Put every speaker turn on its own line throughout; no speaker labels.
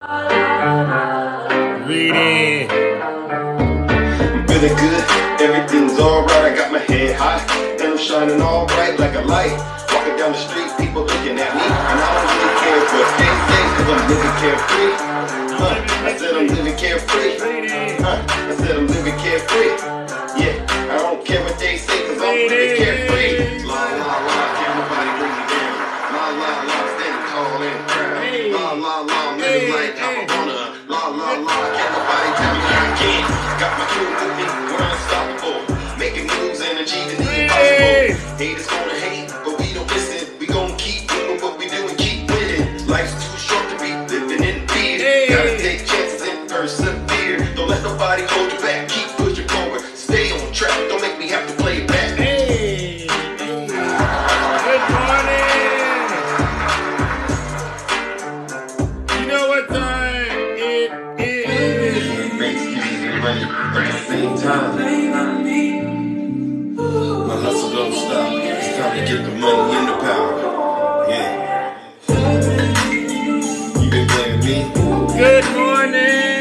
Read it.
Feeling good, everything's alright. I got my head high, and I'm shining all bright like a light. Walking down the street, people looking at me, and I don't really care what they say, cause I'm living carefree. I said I'm living carefree. I said I'm living carefree. Yeah, I don't care what they say, cause I'm living carefree. La la la, can't nobody bring me down. La la la, standing tall and proud. La la la, living like California. La la la, can't nobody tell me I can't. Got my crew with me, we're unstoppable. Making moves and achieving the impossible. Haters gonna hate, but we don't listen. We gon' keep doing what we do and keep winning. Life's too short to be living in fear. Gotta take chances and persevere. Don't let nobody hold you back. Keep pushing forward. Stay on track. Don't make me have to play it back.
Hey. Good morning. You know what time it is?
Makes me money at the same time. My hustle don't stop. It's time to get the money and the power. Yeah. You been playing me?
Good morning.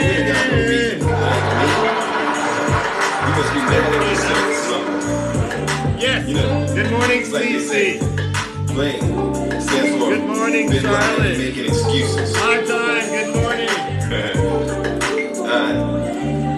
You ain't got no reason to blame me. You must be mad at yourself or something.
Yes.
You know,
Good morning,
it's like they say,
Cece.
blame stands for
Good morning,
been lying and
Charlotte.
making excuses.
My time. Good morning.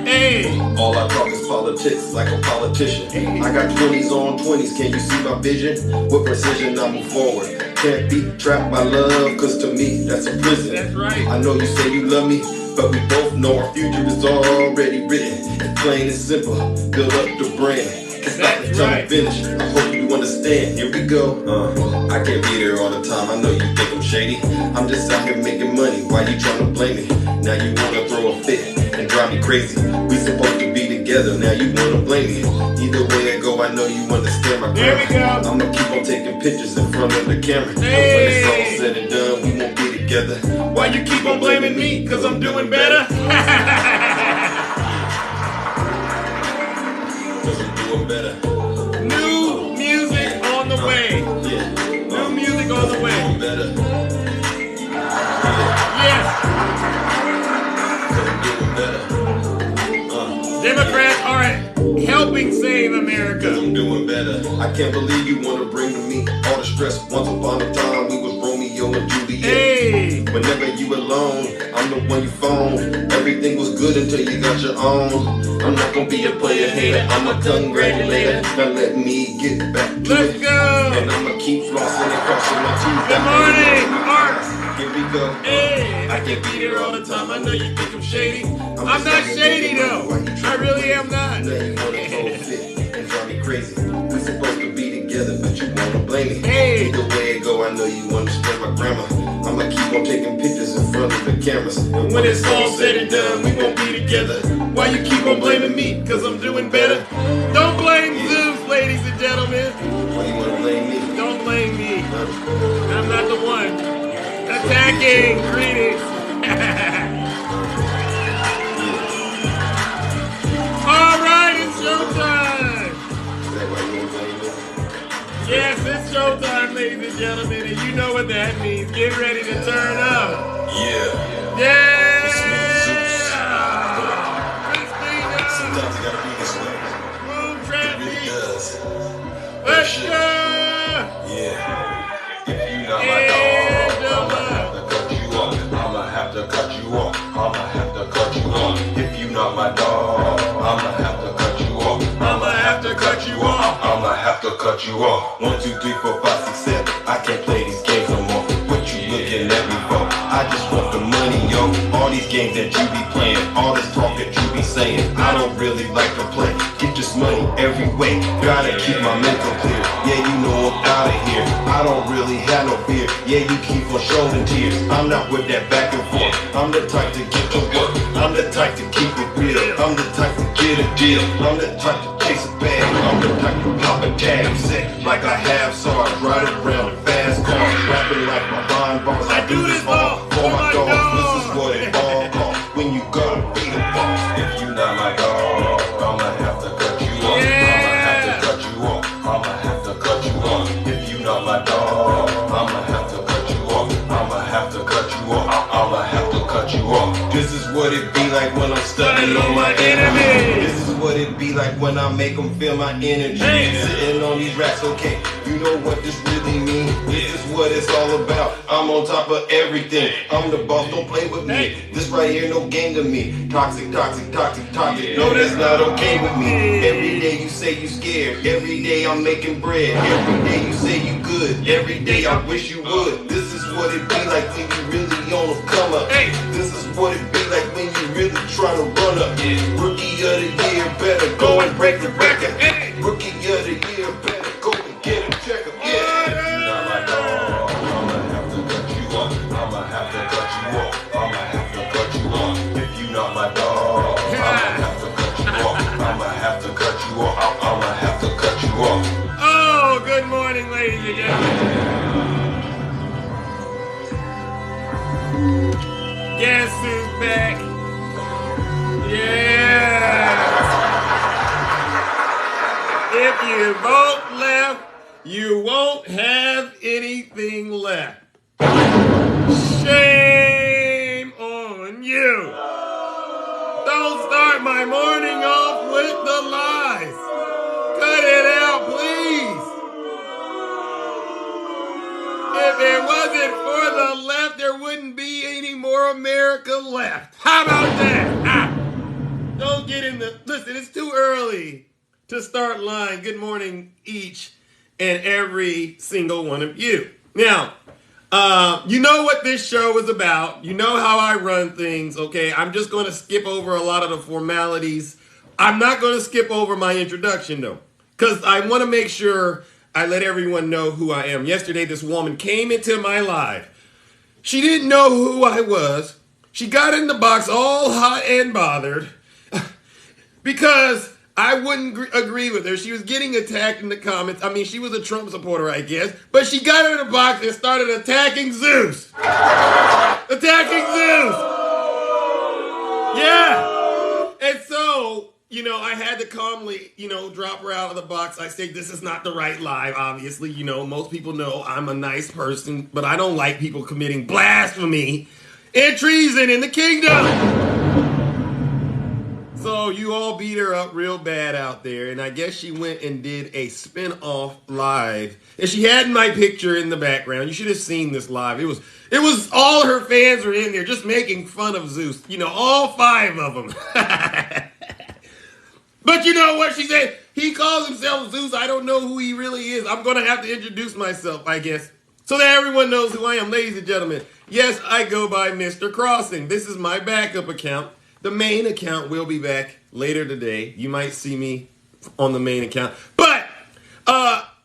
Hey.
All I talk is politics like a politician. I got 20s on 20s, can you see my vision? With precision I move forward. Can't be trapped by love, cause to me that's a prison.
That's right.
I know you say you love me, but we both know our future is already written. It's plain and simple, build up the brand. It's not the time to finish, I hope you understand. Here we go. I can't be there all the time, I know you think I'm shady. I'm just out here making money, why you tryna blame me? Now you wanna throw a fit and drive me crazy. We supposed to be together, now you wanna blame me. Either way I go, I know you understand my
There we go.
I'ma keep on taking pictures in front of the camera. When it's all said and done, we won't be together.
Why you keep on blaming me? Cause I'm doing better.
Cause I'm doing better.
New music on the way.
Yeah.
New music on the way.
Doing better.
Yes.
Cause I'm doing better.
Democrats are helping save America.
Cause I'm doing better. I can't believe you wanna bring to me all the stress. Once upon a time we was Romeo and Juliet.
Hey.
Whenever you alone, I'm the one you phone. Everything was good until you got your own. I'm not gonna be a player hater, I'm a congratulator. Now let me get back to
Let's
it.
go.
And I'ma keep flossing and crossing my teeth.
Good morning, Marks.
Here we go.
Hey. I can't be there all the time. I know you think I'm shady. I'm not shady though. I really am not.
Now you wanna throw a fit and drive me crazy. We supposed to be together, but you wanna blame me.
Hey.
Either way it go, I know you understand my grammar. I'ma keep on taking pictures in front of the cameras. And
When it's all said and done, we won't be together. Why you keep on blaming me? Cause I'm doing better. Don't blame Zeus, ladies and gentlemen.
Why you wanna blame me?
Don't blame me.
Huh?
I'm not the one. Attacking. Greetings. All right, it's showtime.
Is that why you wanna blame me?
Yes, it's showtime, ladies and gentlemen, and you know what that means. Get ready to turn up.
Yeah.
Yeah.
It's me, Zeus.
Christina.
Sometimes it gotta be this way.
Move
It
traffic.
really does.
Let's go.
Yeah. If you not my dog, I'ma have to cut you off. I'ma have to cut you off. I'ma have to cut you off. If you not my dog, I'ma have to cut you off.
I'ma have to cut you off.
I'ma have to cut you off. 1, 2, 3, 4, 5, 6, 7. I can't play these games no more. What you looking at me for? I just want the money, yo. All these games that you be playing, all this talk that you be saying, I don't really like to play. Get this money every way. Gotta keep my mental clear. Yeah, you know I'm out of here. I don't really have no fear. Yeah, you keep on showing tears. I'm not with that back and forth. I'm the type to get to work. I'm the type to keep it real. I'm the type to get a deal. I'm the type to chase a bag. I'm the type to pop a tag. I'm sick like I have SARS. Riding around in fast cars. Rapping like my bond bars. I do this all for my dogs. This is what it all costs. When you gotta be the boss. If you not my dog, I'ma have to cut you off. I'ma have to cut you off. I'ma have to cut you off. If you not my dog, I'ma have to cut you off. I'ma have to cut you off. I'ma have to cut cut you off. This is what it be like when I'm studying on my enemy. This is what it be like when I make them feel my energy. Sitting on these rats, okay, you know what this really means. This is what it's all about. I'm on top of everything. I'm the boss, don't play with me. This right here, no game to me. Toxic, toxic, toxic, toxic. No, that's not okay with me. Every day you say you scared. Every day I'm making bread. Every day you say you good. Every day I wish you would. This is what it be like when you really on a come up. This is what it be like when you really trying to run up. Rookie of the year, better go and break the record. Rookie of the year, better go and get a checkup. Not my dog. I'ma have to cut you off. I'ma have to cut you off. I'ma have to cut you off. If you not my dog, I'ma have to cut you off. I'ma have to cut you off. I'ma have to cut you off.
Oh, good morning, ladies and gentlemen. Guess who's back? Yes! If you vote left, you won't have anything left. Shame on you. Don't start my morning off with the lies. Cut it out, please. If it wasn't for the left, there wouldn't be any more America left. How about that? Don't get in the... Listen, it's too early to start lying. Good morning, each and every single one of you. Now, you know what this show is about. You know how I run things, okay? I'm just going to skip over a lot of the formalities. I'm not going to skip over my introduction, though, because I want to make sure I let everyone know who I am. Yesterday, this woman came into my live. She didn't know who I was. She got in the box all hot and bothered because I wouldn't agree with her. She was getting attacked in the comments. I mean, she was a Trump supporter, I guess. But she got in the box and started attacking Zeus. Attacking Zeus. Yeah. And so, you know, I had to calmly, drop her out of the box. I say, this is not the right live, obviously. You know, most people know I'm a nice person, but I don't like people committing blasphemy and treason in the kingdom. So you all beat her up real bad out there, and I guess she went and did a spin-off live. And she had my picture in the background. You should have seen this live. It was all her fans were in there just making fun of Zeus. You know, all 5 of them. But you know what she said? He calls himself Zeus. I don't know who he really is. I'm going to have to introduce myself, I guess, so that everyone knows who I am. Ladies and gentlemen, yes, I go by Mr. Crossing. This is my backup account. The main account will be back later today. You might see me on the main account. But,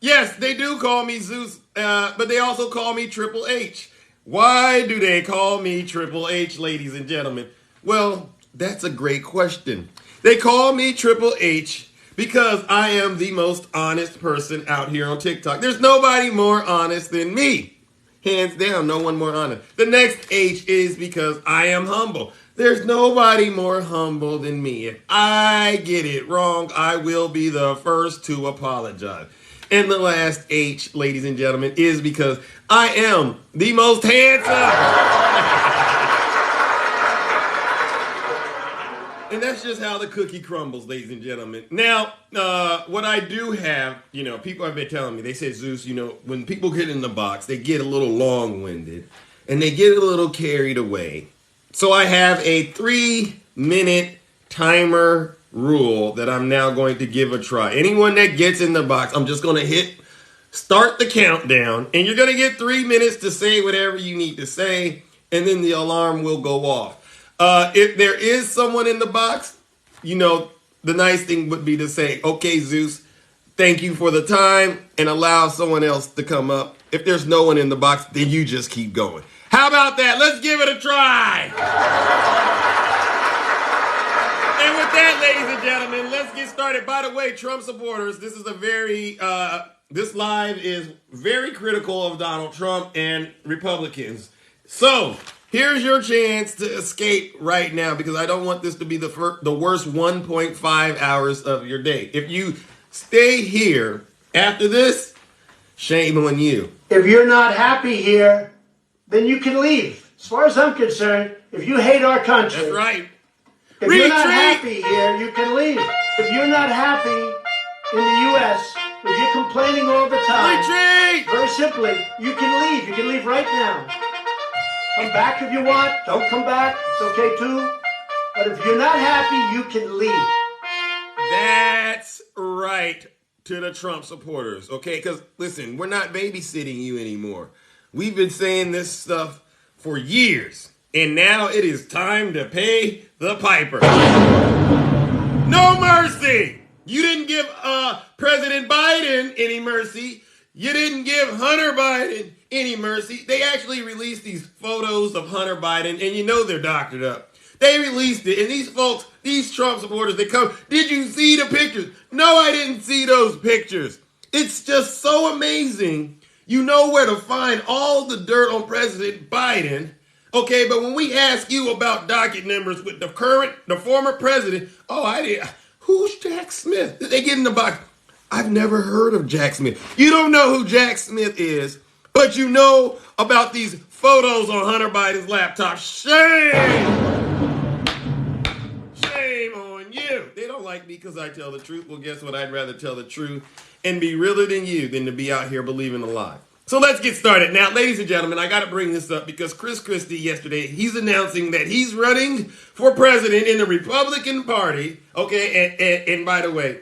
yes, they do call me Zeus, but they also call me Triple H. Why do they call me Triple H, ladies and gentlemen? Well, that's a great question. They call me Triple H because I am the most honest person out here on TikTok. There's nobody more honest than me. Hands down, no one more honest. The next H is because I am humble. There's nobody more humble than me. If I get it wrong, I will be the first to apologize. And the last H, ladies and gentlemen, is because I am the most handsome. And that's just how the cookie crumbles, ladies and gentlemen. Now, what I do have, people have been telling me, they said, Zeus, when people get in the box, they get a little long-winded and they get a little carried away. So I have a 3-minute timer rule that I'm now going to give a try. Anyone that gets in the box, I'm just going to hit start the countdown, and you're going to get 3 minutes to say whatever you need to say, and then the alarm will go off. If there is someone in the box, the nice thing would be to say, okay, Zeus, thank you for the time, and allow someone else to come up. If there's no one in the box, then you just keep going. How about that? Let's give it a try. And with that, ladies and gentlemen, let's get started. By the way, Trump supporters, this is this live is very critical of Donald Trump and Republicans. So here's your chance to escape right now, because I don't want this to be the worst 1.5 hours of your day. If you stay here after this, shame on you.
If you're not happy here, then you can leave. As far as I'm concerned, if you hate our country,
That's right.
if you're not happy here, you can leave. If you're not happy in the U.S., if you're complaining all the time, very simply, you can leave. You can leave right now. Come back if you want. Don't come back. It's okay too. But if you're not happy, you can leave.
That's right, to the Trump supporters, okay? Because, listen, we're not babysitting you anymore. We've been saying this stuff for years, and now it is time to pay the piper. No mercy! You didn't give President Biden any mercy. You didn't give Hunter Biden any mercy. They actually released these photos of Hunter Biden, and you know they're doctored up. They released it, and these folks, these Trump supporters, they come, did you see the pictures? No, I didn't see those pictures. It's just so amazing. You know where to find all the dirt on President Biden, okay? But when we ask you about docket numbers with the former president, who's Jack Smith? They get in the box. I've never heard of Jack Smith. You don't know who Jack Smith is, but you know about these photos on Hunter Biden's laptop. Shame! Shame on you. They don't like me because I tell the truth. Well, guess what? I'd rather tell the truth and be realer than you than to be out here believing a lie. So let's get started. Now, ladies and gentlemen, I got to bring this up because Christie yesterday, he's announcing that he's running for president in the Republican Party. Okay, and by the way,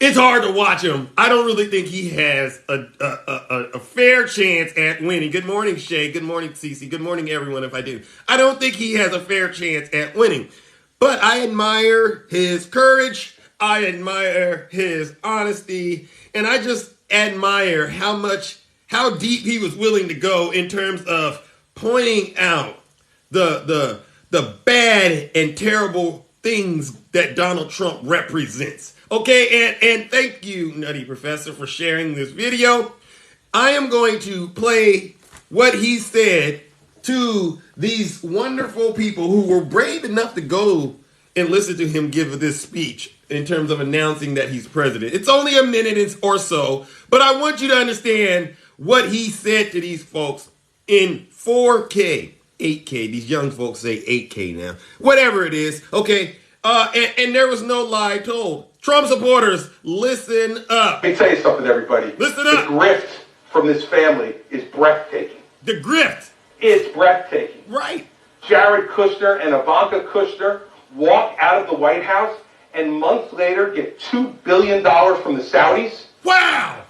it's hard to watch him. I don't really think he has a fair chance at winning. Good morning, Shay. Good morning, Cece. Good morning, everyone, if I do. I don't think he has a fair chance at winning. But I admire his courage. I admire his honesty. And I just admire how deep he was willing to go in terms of pointing out the bad and terrible things that Donald Trump represents. Okay, and thank you, Nutty Professor, for sharing this video. I am going to play what he said to these wonderful people who were brave enough to go and listen to him give this speech in terms of announcing that he's president. It's only a minute or so, but I want you to understand what he said to these folks in 4K, 8K. These young folks say 8K now. Whatever it is, okay? And there was no lie told. Trump supporters, listen up.
Let me tell you something, everybody.
Listen up.
The grift from this family is breathtaking.
The grift.
It's breathtaking.
Right.
Jared Kushner and Ivanka Kushner walk out of the White House and months later get $2 billion from the Saudis.
Wow.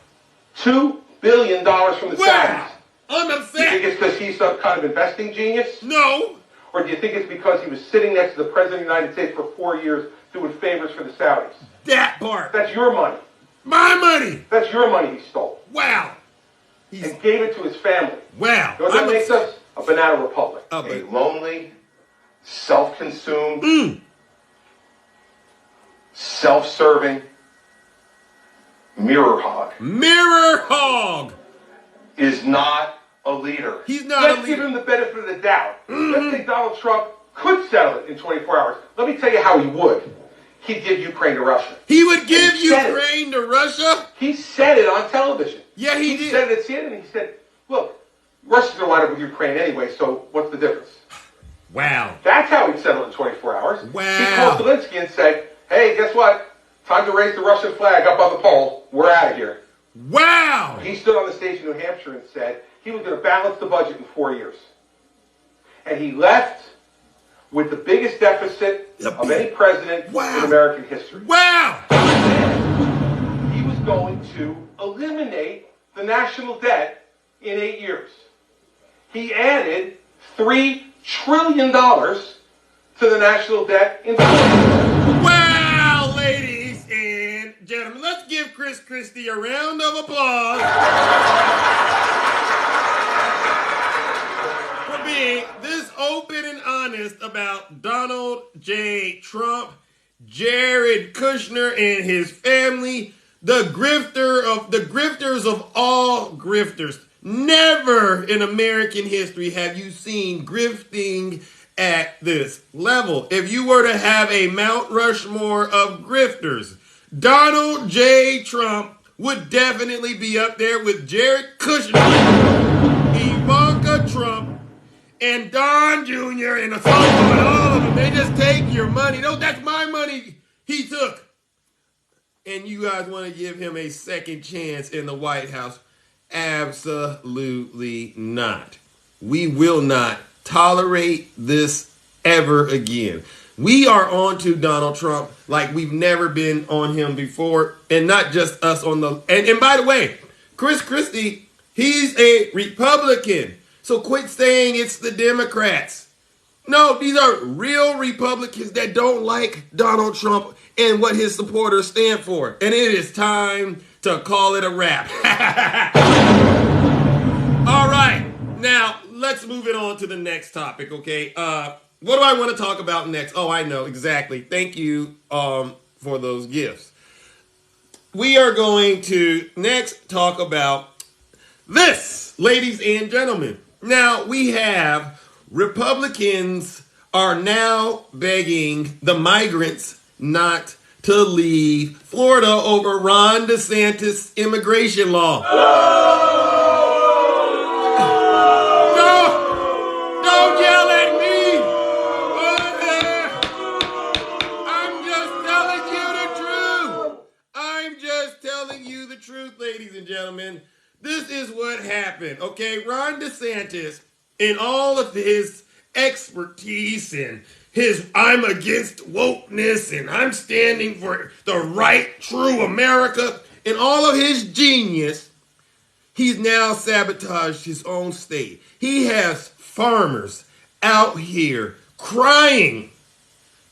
$2 billion from the Saudis.
I'm
Do
upset.
you think it's because he's some kind of investing genius?
No.
Or do you think it's because he was sitting next to the President of the United States for 4 years doing favors for the Saudis?
That part.
That's your money.
My money.
That's your money he stole.
Wow.
And gave it to his family.
Wow.
You know what that makes us? A banana republic.
A
lonely, self-consumed, self-serving mirror hog.
Mirror hog.
Is not a leader.
He's not a leader.
Let's give him the benefit of the doubt. Let's say Donald Trump could settle it in 24 hours. Let me tell you how he would. He'd give Ukraine to Russia.
He would give Ukraine to Russia?
He said it on television.
Yeah, he did.
He said it at CNN, and he said, look, Russia's going to line up with Ukraine anyway, so what's the difference?
Wow.
That's how he'd settle it in 24 hours.
Wow.
He called Zelensky and said, hey, guess what? Time to raise the Russian flag up on the pole. We're out of here.
Wow.
He stood on the stage in New Hampshire and said he was going to balance the budget in 4 years. And he left with the biggest deficit of any president in American history.
Wow.
He was going to eliminate the national debt in 8 years. He added $3 trillion to the national debt in 4 years.
Wow, ladies and gentlemen, let's give Christie a round of applause for being this open and honest about Donald J. Trump, Jared Kushner and his family, the grifters of all grifters. Never in American history have you seen grifting at this level. If you were to have a Mount Rushmore of grifters, Donald J. Trump would definitely be up there with Jared Kushner, Ivanka Trump, and Don Jr. and Asolo and all of them, they just take your money. No, that's my money he took. And you guys want to give him a second chance in the White House? Absolutely not. We will not tolerate this ever again. We are on to Donald Trump like we've never been on him before. And not just us on the... And by the way, Christie, he's a Republican. So quit saying it's the Democrats. No, these are real Republicans that don't like Donald Trump and what his supporters stand for. And it is time to call it a wrap. All right. Now, let's move it on to the next topic, okay? What do I want to talk about next? Oh, I know, exactly. Thank you for those gifts. We are going to next talk about this, ladies and gentlemen. Now, we have Republicans are now begging the migrants not to leave Florida over Ron DeSantis' immigration law. Don't yell at me. I'm just telling you the truth, ladies and gentlemen. This is what happened, okay? Ron DeSantis, in all of his expertise and his I'm against wokeness and I'm standing for the right, true America, and all of his genius, he's now sabotaged his own state. He has farmers out here crying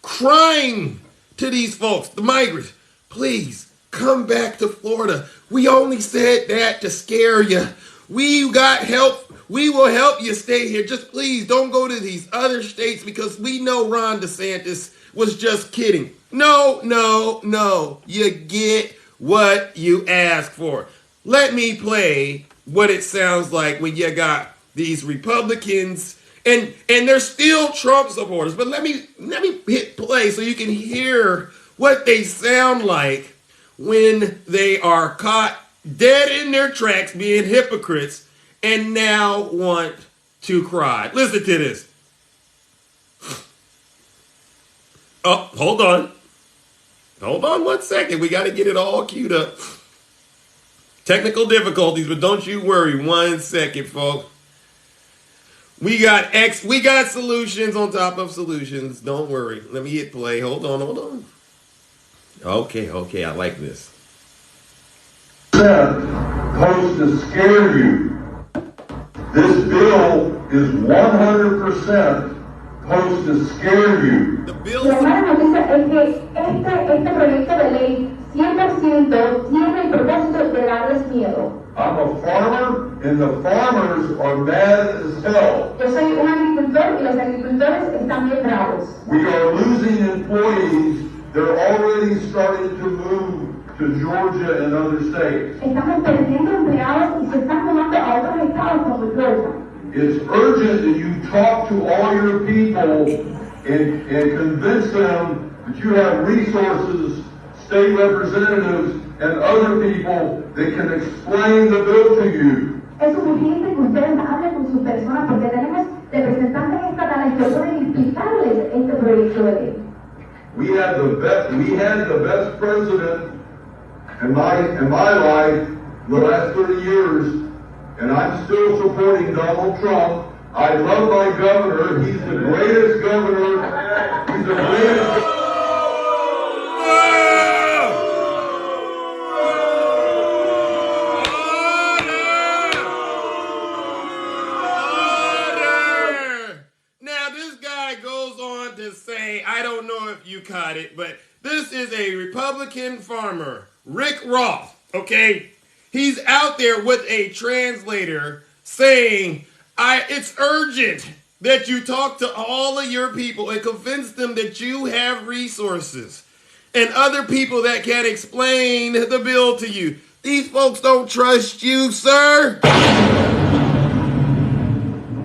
to these folks, the migrants, please come back to Florida. We only said that to scare you. We got help. We will help you stay here. Just please don't go to these other states because we know Ron DeSantis was just kidding. No. You get what you ask for. Let me play what it sounds like when you got these Republicans and they're still Trump supporters. But let me hit play so you can hear what they sound like when they are caught dead in their tracks being hypocrites and now want to cry. Listen to this. Oh, hold on. Hold on 1 second. We got to get it all queued up. Technical difficulties, but don't you worry. 1 second, folks. We got solutions on top of solutions. Don't worry. Let me hit play. Hold on. Okay, I like this.
Supposed to scare you. This bill is 100% supposed to scare you.
The bill.
La mala noticia es que este proyecto de ley 100% tiene el propósito de darles miedo.
I'm a farmer, and the farmers are mad as hell.
Yo soy un agricultor y los agricultores están bien bravos.
We are losing employees. They're already starting to move to Georgia and other states.
Estamos perdiendo empleados y se están mudando a otros estados como Georgia.
It's urgent that you talk to all your people and convince them that you have resources, state representatives, and other people that can explain the bill to you.
Es urgente que ustedes hablen con sus personas porque tenemos representantes estatales que pueden explicarles este proyecto de ley.
We had the best president in my life the last 30 years, and I'm still supporting Donald Trump. I love my governor. He's the greatest governor. He's the greatest.
Now this guy goes on to say, I don't know if you caught it, but this is a Republican farmer, Rick Roth, okay? He's out there with a translator saying, it's urgent that you talk to all of your people and convince them that you have resources and other people that can explain the bill to you. These folks don't trust you, sir.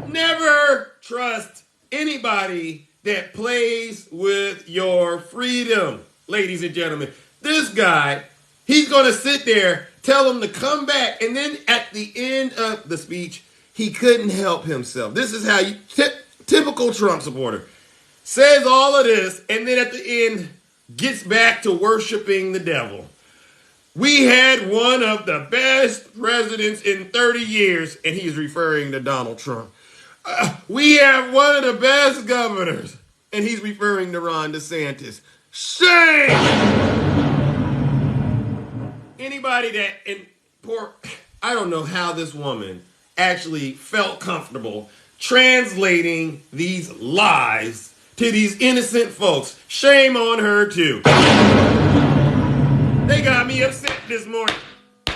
Never trust anybody that plays with your freedom, ladies and gentlemen. This guy, he's going to sit there, tell them to come back, and then at the end of the speech, he couldn't help himself. This is how you, typical Trump supporter, says all of this and then at the end gets back to worshiping the devil. We had one of the best presidents in 30 years, and he's referring to Donald Trump. We have one of the best governors, and he's referring to Ron DeSantis. Shame! Anybody that, I don't know how this woman actually felt comfortable translating these lies to these innocent folks. Shame on her, too. They got me upset this morning. To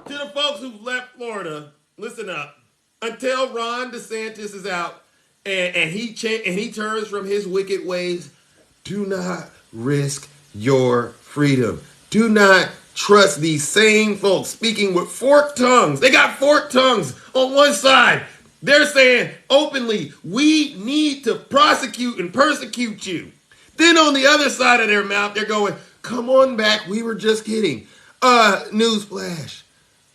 the folks who've left Florida, listen up. Until Ron DeSantis is out and he turns from his wicked ways, do not risk your freedom. Do not trust these same folks speaking with forked tongues. They got forked tongues on one side. They're saying openly, we need to prosecute and persecute you. Then on the other side of their mouth, they're going, come on back, we were just kidding. Newsflash,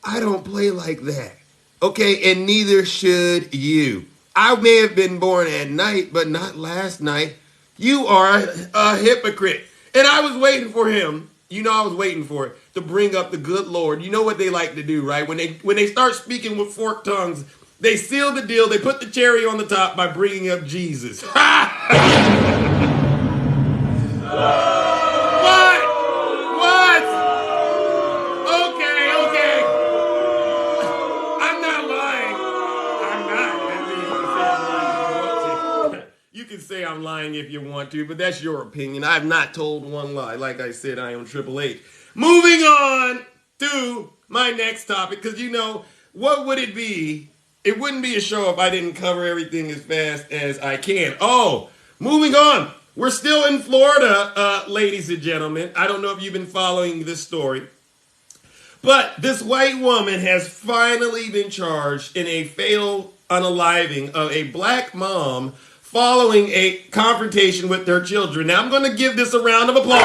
I don't play like that. Okay, and neither should you. I may have been born at night, but not last night. You are a hypocrite. And I was waiting for him. I was waiting for it to bring up the good Lord. You know what they like to do, right? When they start speaking with forked tongues, they seal the deal. They put the cherry on the top by bringing up Jesus. What? Okay. I'm not lying. You can say I'm lying if you want to, but that's your opinion. I have not told one lie. Like I said, I am Triple H. Moving on to my next topic, because what would it be? It wouldn't be a show if I didn't cover everything as fast as I can. Oh, moving on. We're still in Florida, ladies and gentlemen. I don't know if you've been following this story, but this white woman has finally been charged in a fatal unaliving of a black mom following a confrontation with their children. Now, I'm going to give this a round of applause.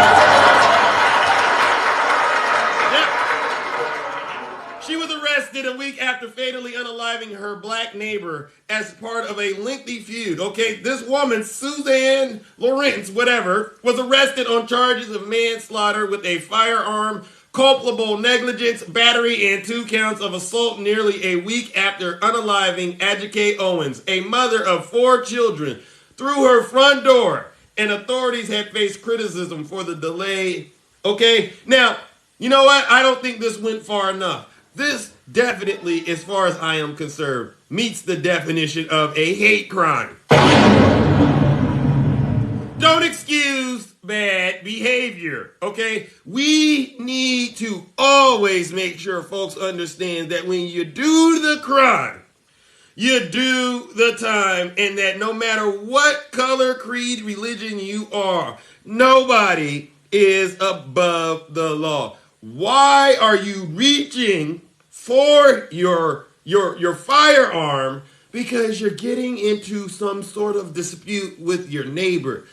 She was arrested a week after fatally unaliving her black neighbor as part of a lengthy feud. Okay, this woman, Suzanne Lawrence, was arrested on charges of manslaughter with a firearm, culpable negligence, battery, and 2 counts of assault nearly a week after unaliving Adjike Owens, a mother of 4 children, through her front door. And authorities had faced criticism for the delay. Okay, now, you know what? I don't think this went far enough. This definitely, as far as I am concerned, meets the definition of a hate crime. Don't excuse bad behavior, okay? We need to always make sure folks understand that when you do the crime, you do the time, and that no matter what color, creed, religion you are, nobody is above the law. Why are you reaching for your firearm? Because you're getting into some sort of dispute with your neighbor.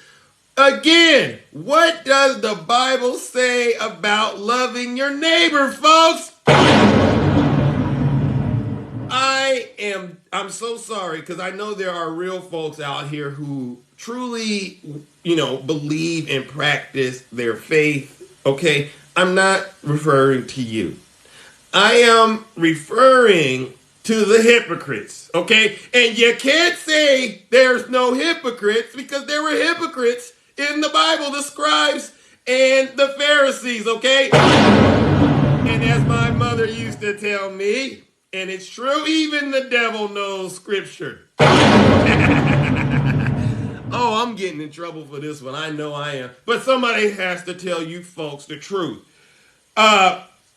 Again, what does the Bible say about loving your neighbor, folks? I'm so sorry, because I know there are real folks out here who truly, believe and practice their faith, okay? I'm not referring to you. I am referring to the hypocrites, okay? And you can't say there's no hypocrites, because there were hypocrites in the Bible, the scribes and the Pharisees, okay? And as my mother used to tell me, and it's true, even the devil knows scripture. Oh, I'm getting in trouble for this one. I know I am. But somebody has to tell you folks the truth.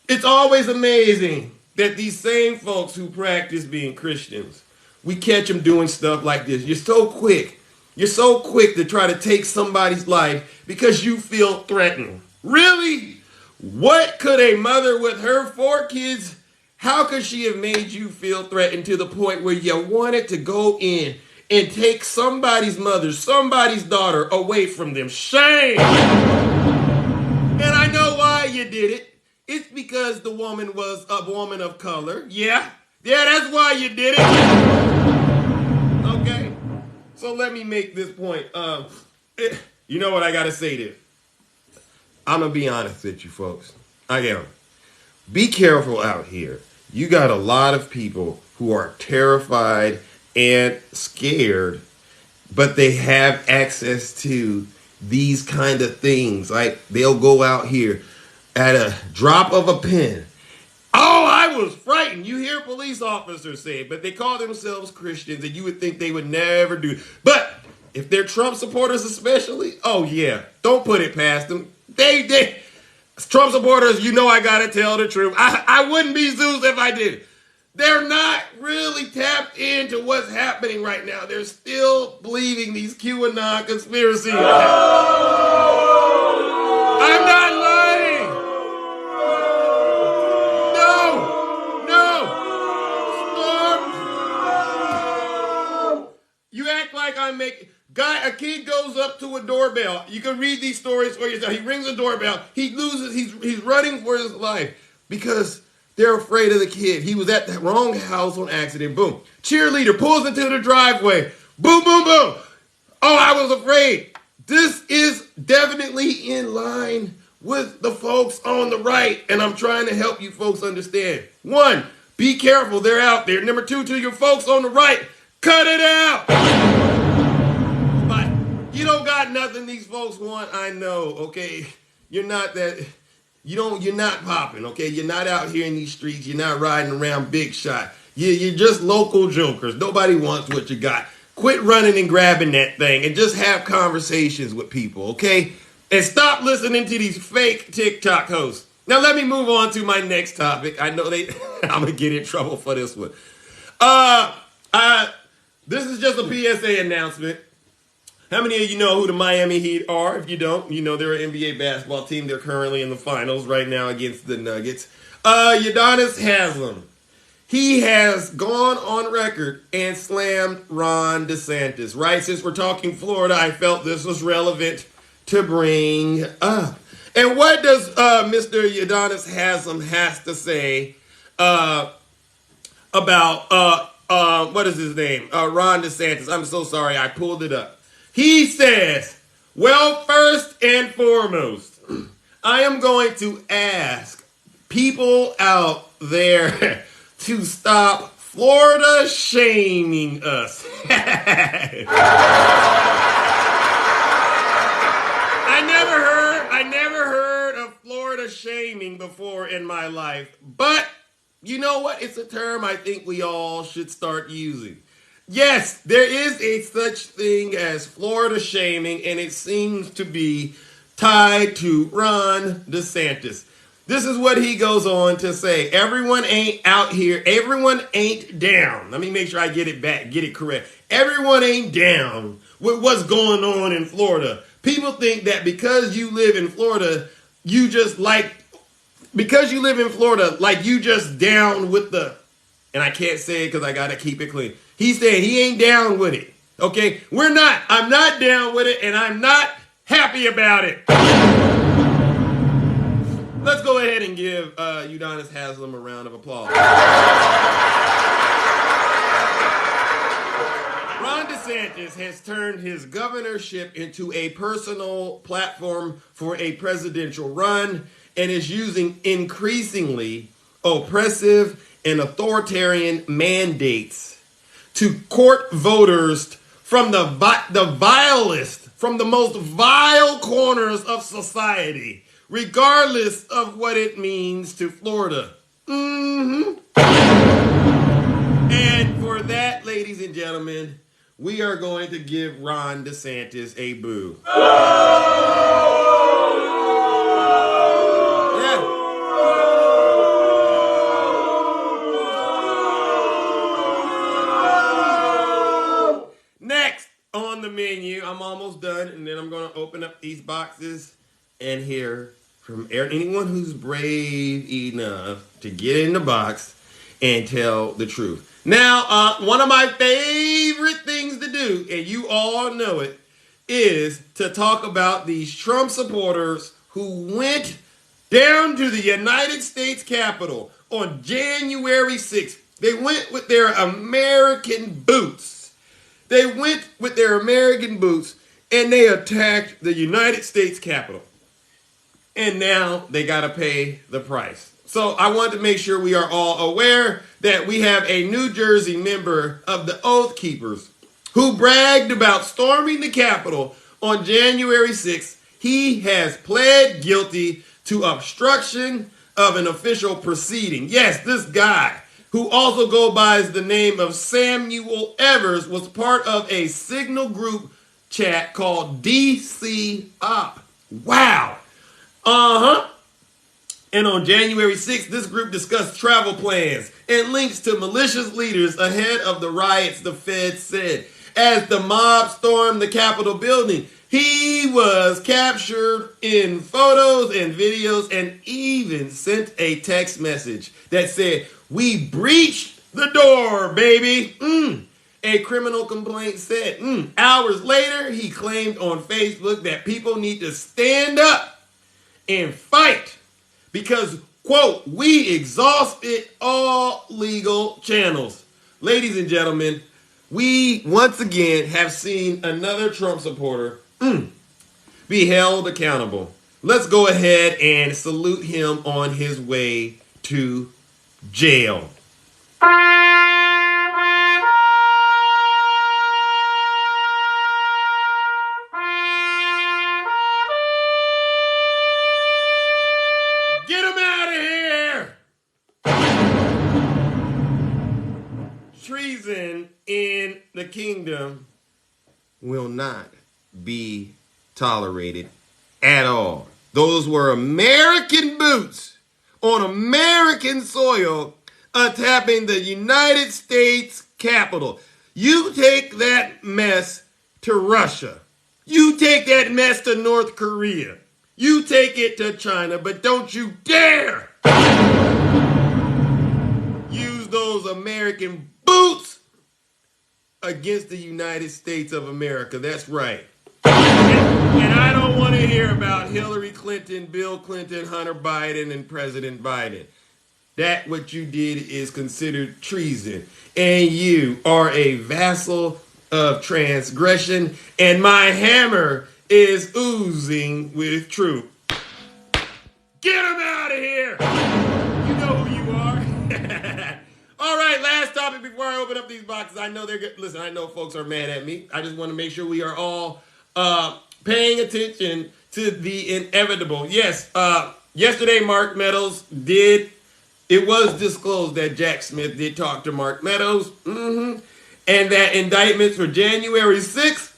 It's always amazing that these same folks who practice being Christians, we catch them doing stuff like this. You're so quick to try to take somebody's life because you feel threatened. Really? What could a mother with her 4 kids, how could she have made you feel threatened to the point where you wanted to go in and take somebody's mother, somebody's daughter away from them? Shame! And I know why you did it. It's because the woman was a woman of color. Yeah, Yeah, that's why you did it. Okay. So let me make this point. You know what I gotta say this. I'm gonna be honest with you folks. I am. Be careful out here. You got a lot of people who are terrified and scared, but they have access to these kind of things. Like they'll go out here at a drop of a pen. Oh, I was frightened. You hear police officers say it, but they call themselves Christians, and you would think they would never do it. But if they're Trump supporters especially, oh yeah, don't put it past them. They Trump supporters, you know I gotta tell the truth. I wouldn't be Zeus if I did. They're not really tapped into what's happening right now. They're still believing these QAnon conspiracies. I'm not lying. No. You act like I'm making... A kid goes up to a doorbell. You can read these stories for yourself. He rings a doorbell. He loses. He's running for his life because they're afraid of the kid. He was at the wrong house on accident. Boom. Cheerleader pulls into the driveway. Boom, boom, boom. Oh, I was afraid. This is definitely in line with the folks on the right, and I'm trying to help you folks understand. 1, be careful. They're out there. Number 2, to your folks on the right, cut it out. You don't got nothing these folks want, I know, okay? You're not popping, okay? You're not out here in these streets. You're not riding around big shot. You're just local jokers. Nobody wants what you got. Quit running and grabbing that thing and just have conversations with people, okay? And stop listening to these fake TikTok hosts. Now let me move on to my next topic. I know I'm going to get in trouble for this one. This is just a PSA announcement. How many of you know who the Miami Heat are? If you don't, you know they're an NBA basketball team. They're currently in the finals right now against the Nuggets. Udonis Haslem. He has gone on record and slammed Ron DeSantis. Right? Since we're talking Florida, I felt this was relevant to bring up. And what does Mr. Udonis Haslem has to say about, what is his name? Ron DeSantis. I'm so sorry. I pulled it up. He says, well, first and foremost, I am going to ask people out there to stop Florida shaming us. I never heard of Florida shaming before in my life, but you know what? It's a term I think we all should start using. Yes, there is a such thing as Florida shaming, and it seems to be tied to Ron DeSantis. This is what he goes on to say. Everyone ain't out here. Everyone ain't down. Let me make sure I get it correct. Everyone ain't down with what's going on in Florida. People think that because you live in Florida, you just down with the, and I can't say it because I got to keep it clean. He said he ain't down with it. Okay? We're not. I'm not down with it, and I'm not happy about it. Let's go ahead and give Udonis Haslem a round of applause. Ron DeSantis has turned his governorship into a personal platform for a presidential run and is using increasingly oppressive and authoritarian mandates to court voters from the vilest, from the most vile corners of society, regardless of what it means to Florida. And for that, ladies and gentlemen, we are going to give Ron DeSantis a boo. On the menu, I'm almost done, and then I'm going to open up these boxes and hear from anyone who's brave enough to get in the box and tell the truth. Now, one of my favorite things to do, and you all know it, is to talk about these Trump supporters who went down to the United States Capitol on January 6th They went with their American boots. They went with their American boots and they attacked the United States Capitol. And now they got to pay the price. So I want to make sure we are all aware that we have a New Jersey member of the Oath Keepers who bragged about storming the Capitol on January 6th. He has pled guilty to obstruction of an official proceeding. Yes, this guy, who also goes by the name of Samuel Evers, was part of a Signal group chat called DC Op. Wow. And on January 6th, this group discussed travel plans and links to malicious leaders ahead of the riots, the Fed said. As the mob stormed the Capitol building, he was captured in photos and videos and even sent a text message that said, "We breached the door, baby." A criminal complaint said. Hours later, he claimed on Facebook that people need to stand up and fight because, quote, "we exhausted all legal channels." Ladies and gentlemen, we once again have seen another Trump supporter be held accountable. Let's go ahead and salute him on his way to jail. Get him out of here! Treason in the kingdom will not be tolerated at all. Those were American boots on American soil attacking the United States Capitol. You take that mess to Russia. You take that mess to North Korea. You take it to China, but don't you dare use those American boots against the United States of America. That's right. And I don't want to hear about Hillary Clinton, Bill Clinton, Hunter Biden, and President Biden. That what you did is considered treason. And you are a vassal of transgression. And my hammer is oozing with truth. Get him out of here! You know who you are. All right, last topic before I open up these boxes. I know they're good. Listen, I know folks are mad at me. I just want to make sure we are all paying attention to the inevitable. Yes, yesterday Mark Meadows it was disclosed that Jack Smith did talk to Mark Meadows, and that indictments for January 6th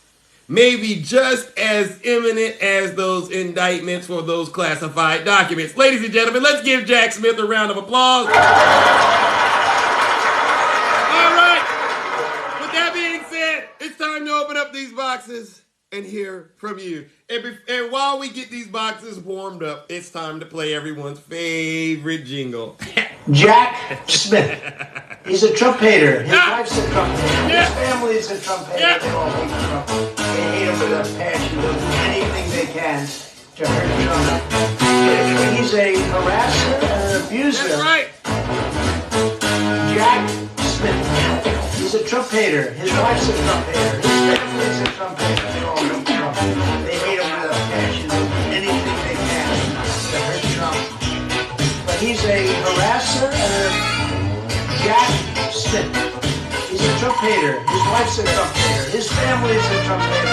may be just as imminent as those indictments for those classified documents. Ladies and gentlemen, let's give Jack Smith a round of applause. All right, with that being said, it's time to open up these boxes and hear from you. And while we get these boxes warmed up, it's time to play everyone's favorite jingle.
Jack Smith. He's a Trump hater. His wife's a Trump hater. His family's a Trump hater. They all hate Trump. They hate him with a passion. They'll do anything they can to hurt Trump. He's a harasser and an abuser.
That's right.
Jack Smith. He's a Trump hater. His wife's a Trump hater. His family's a Trump hater. They all hate Trump. They hate him with a passion. They'll do anything they can to hurt Trump. But he's a harasser and Jack Smith. He's a Trump hater. His wife's a Trump hater. His family's a Trump hater.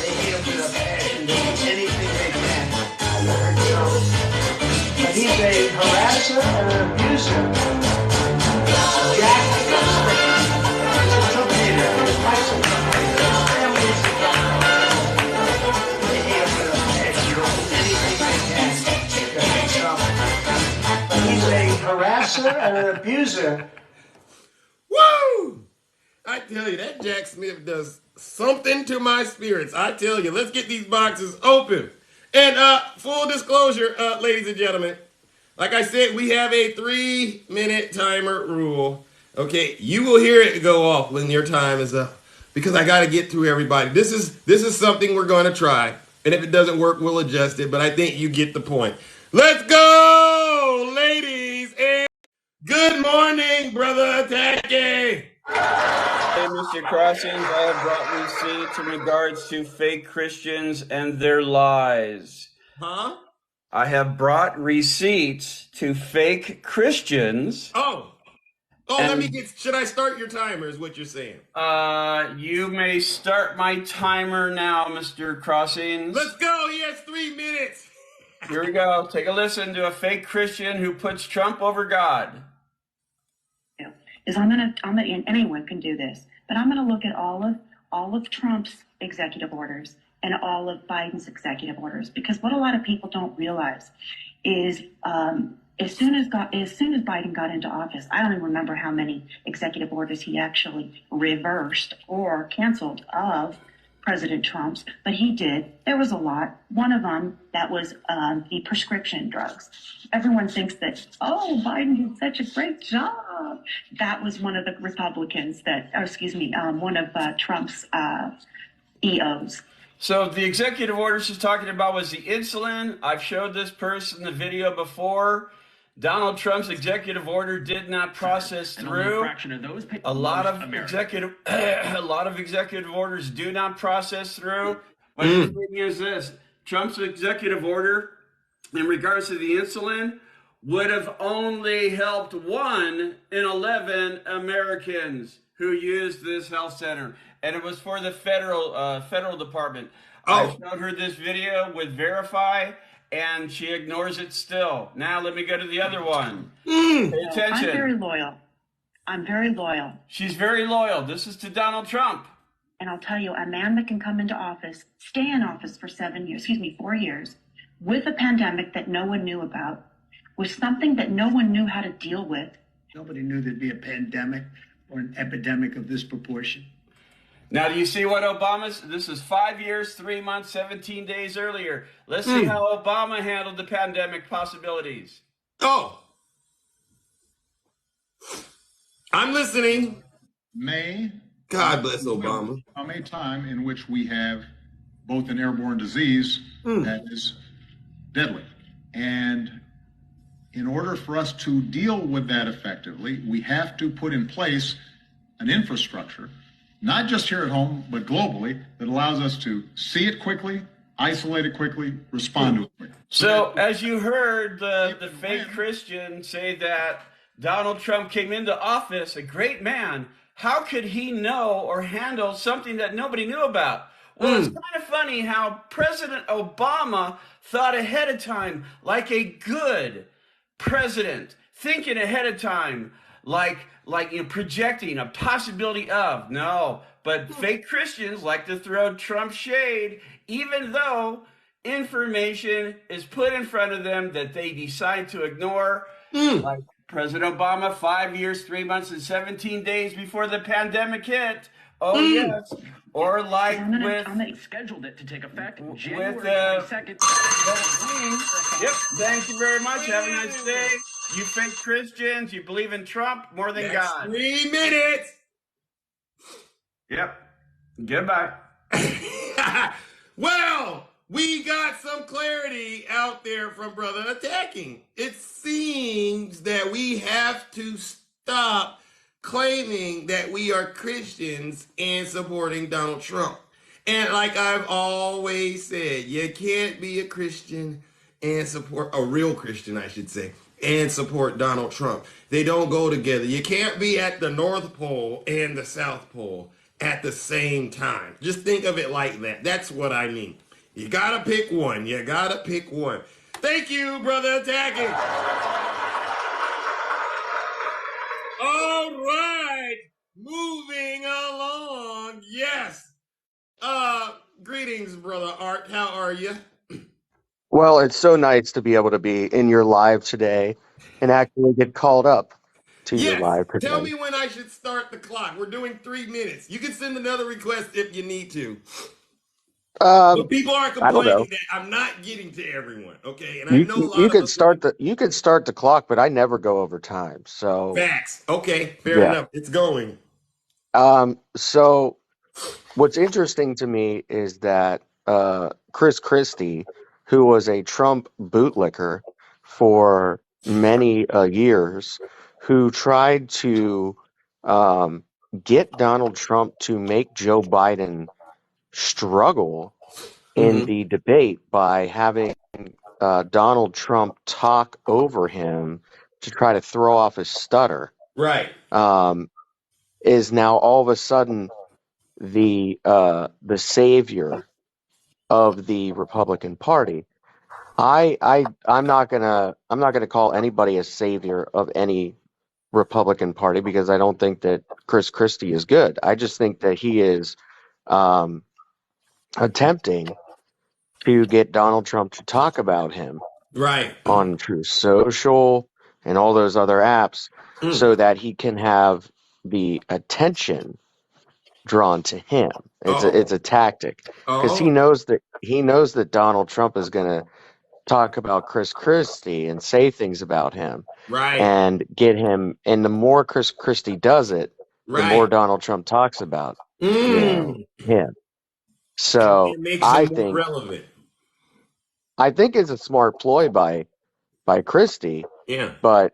They hate him with a passion. They do anything they can to hurt Trump. But he's a harasser and an abuser. Jack Smith. He's a Trump hater. His wife's a Trump hater. His family's a Trump hater. They hate him with a passion. They do anything they can to hurt Trump. But he's a harasser and an abuser.
Woo! I tell you, that Jack Smith does something to my spirits. I tell you, let's get these boxes open. And full disclosure, ladies and gentlemen, like I said, we have a 3-minute timer rule. Okay, you will hear it go off when your time is up because I got to get through everybody. This is something we're going to try, and if it doesn't work, we'll adjust it. But I think you get the point. Let's go, ladies and Good morning, Brother Tacky.
Hey, Mr. Crossings, I have brought receipts in regards to fake Christians and their lies.
Huh?
I have brought receipts to fake Christians.
Oh, let me get. Should I start your timer? Is what you're saying?
You may start my timer now, Mr. Crossings.
Let's go. He has 3 minutes.
Here we go. Take a listen to a fake Christian who puts Trump over God.
Is anyone can do this, but I'm going to look at all of Trump's executive orders and all of Biden's executive orders, because what a lot of people don't realize is as soon as Biden got into office, I don't even remember how many executive orders he actually reversed or canceled of President Trump's, but he did. There was a lot. One of them, that was the prescription drugs. Everyone thinks that, Biden did such a great job. That was one of the Republicans one of Trump's EOs.
So the executive order she's talking about was the insulin. I've showed this person the video before. Donald Trump's executive order did not process through. A lot of executive orders do not process through. But the thing is this: Trump's executive order in regards to the insulin would have only helped 1 in 11 Americans who used this health center, and it was for the federal department. I showed her this video with Verify, and she ignores it still. Now let me go to the other one. Pay attention.
I'm very loyal.
She's very loyal. This is to Donald Trump.
And I'll tell you, a man that can come into office, stay in office for 4 years, with a pandemic that no one knew about, with something that no one knew how to deal with.
Nobody knew there'd be a pandemic or an epidemic of this proportion.
Now, do you see what this is 5 years, 3 months, 17 days earlier. Let's see how Obama handled the pandemic possibilities.
I'm listening. God bless Obama.
Come a time in which we have both an airborne disease that is deadly. And in order for us to deal with that effectively, we have to put in place an infrastructure, not just here at home, but globally, that allows us to see it quickly, isolate it quickly, respond to it quickly.
So as you heard the fake Christian say that Donald Trump came into office, a great man, how could he know or handle something that nobody knew about? Well, it's kind of funny how President Obama thought ahead of time like a good president, thinking ahead of time, like projecting a possibility of. No, but fake Christians like to throw Trump shade, even though information is put in front of them that they decide to ignore. Like President Obama, 5 years, 3 months, and 17 days before the pandemic hit. Oh, yes. Or like
I scheduled it to take effect January 22nd.
Yep. Thank you very much. Have a nice day. You fake Christians, you believe in Trump more than God.
3 minutes.
Yep. Goodbye.
Well, we got some clarity out there from Brother Attacking. It seems that we have to stop claiming that we are Christians and supporting Donald Trump. And like I've always said, you can't be a Christian and support, a real Christian, I should say, and support Donald Trump. They don't go together. You can't be at the North Pole and the South Pole at the same time. Just think of it like that. That's what I mean. You gotta pick one. You gotta pick one. Thank you, Brother Attacking. All right. Moving along. Yes. Greetings, Brother Art. How are you?
Well, it's so nice to be able to be in your live today and actually get called up to your live today.
Tell me when I should start the clock. We're doing 3 minutes. You can send another request if you need to. But people are complaining that I'm not getting to everyone. Okay, and I know a lot
you could start the clock, but I never go over time. So
facts. Okay, fair enough. It's going.
So what's interesting to me is that Christie, who was a Trump bootlicker for many years, who tried to get Donald Trump to make Joe Biden struggle in the debate by having Donald Trump talk over him to try to throw off his stutter.
Right.
Is now all of a sudden the savior of the Republican Party. I'm not gonna call anybody a savior of any Republican Party because I don't think that Chris Christie is good. I just think that he is attempting to get Donald Trump to talk about him
Right.
on Truth Social and all those other apps so that he can have the attention drawn to him. It's a tactic because he knows that Donald Trump is going to talk about Chris Christie and say things about him,
Right.
and get him. And the more Chris Christie does it, the more
Right.
Donald Trump talks about him. So
It makes him more relevant.
I think it's a smart ploy by Christie.
Yeah.
But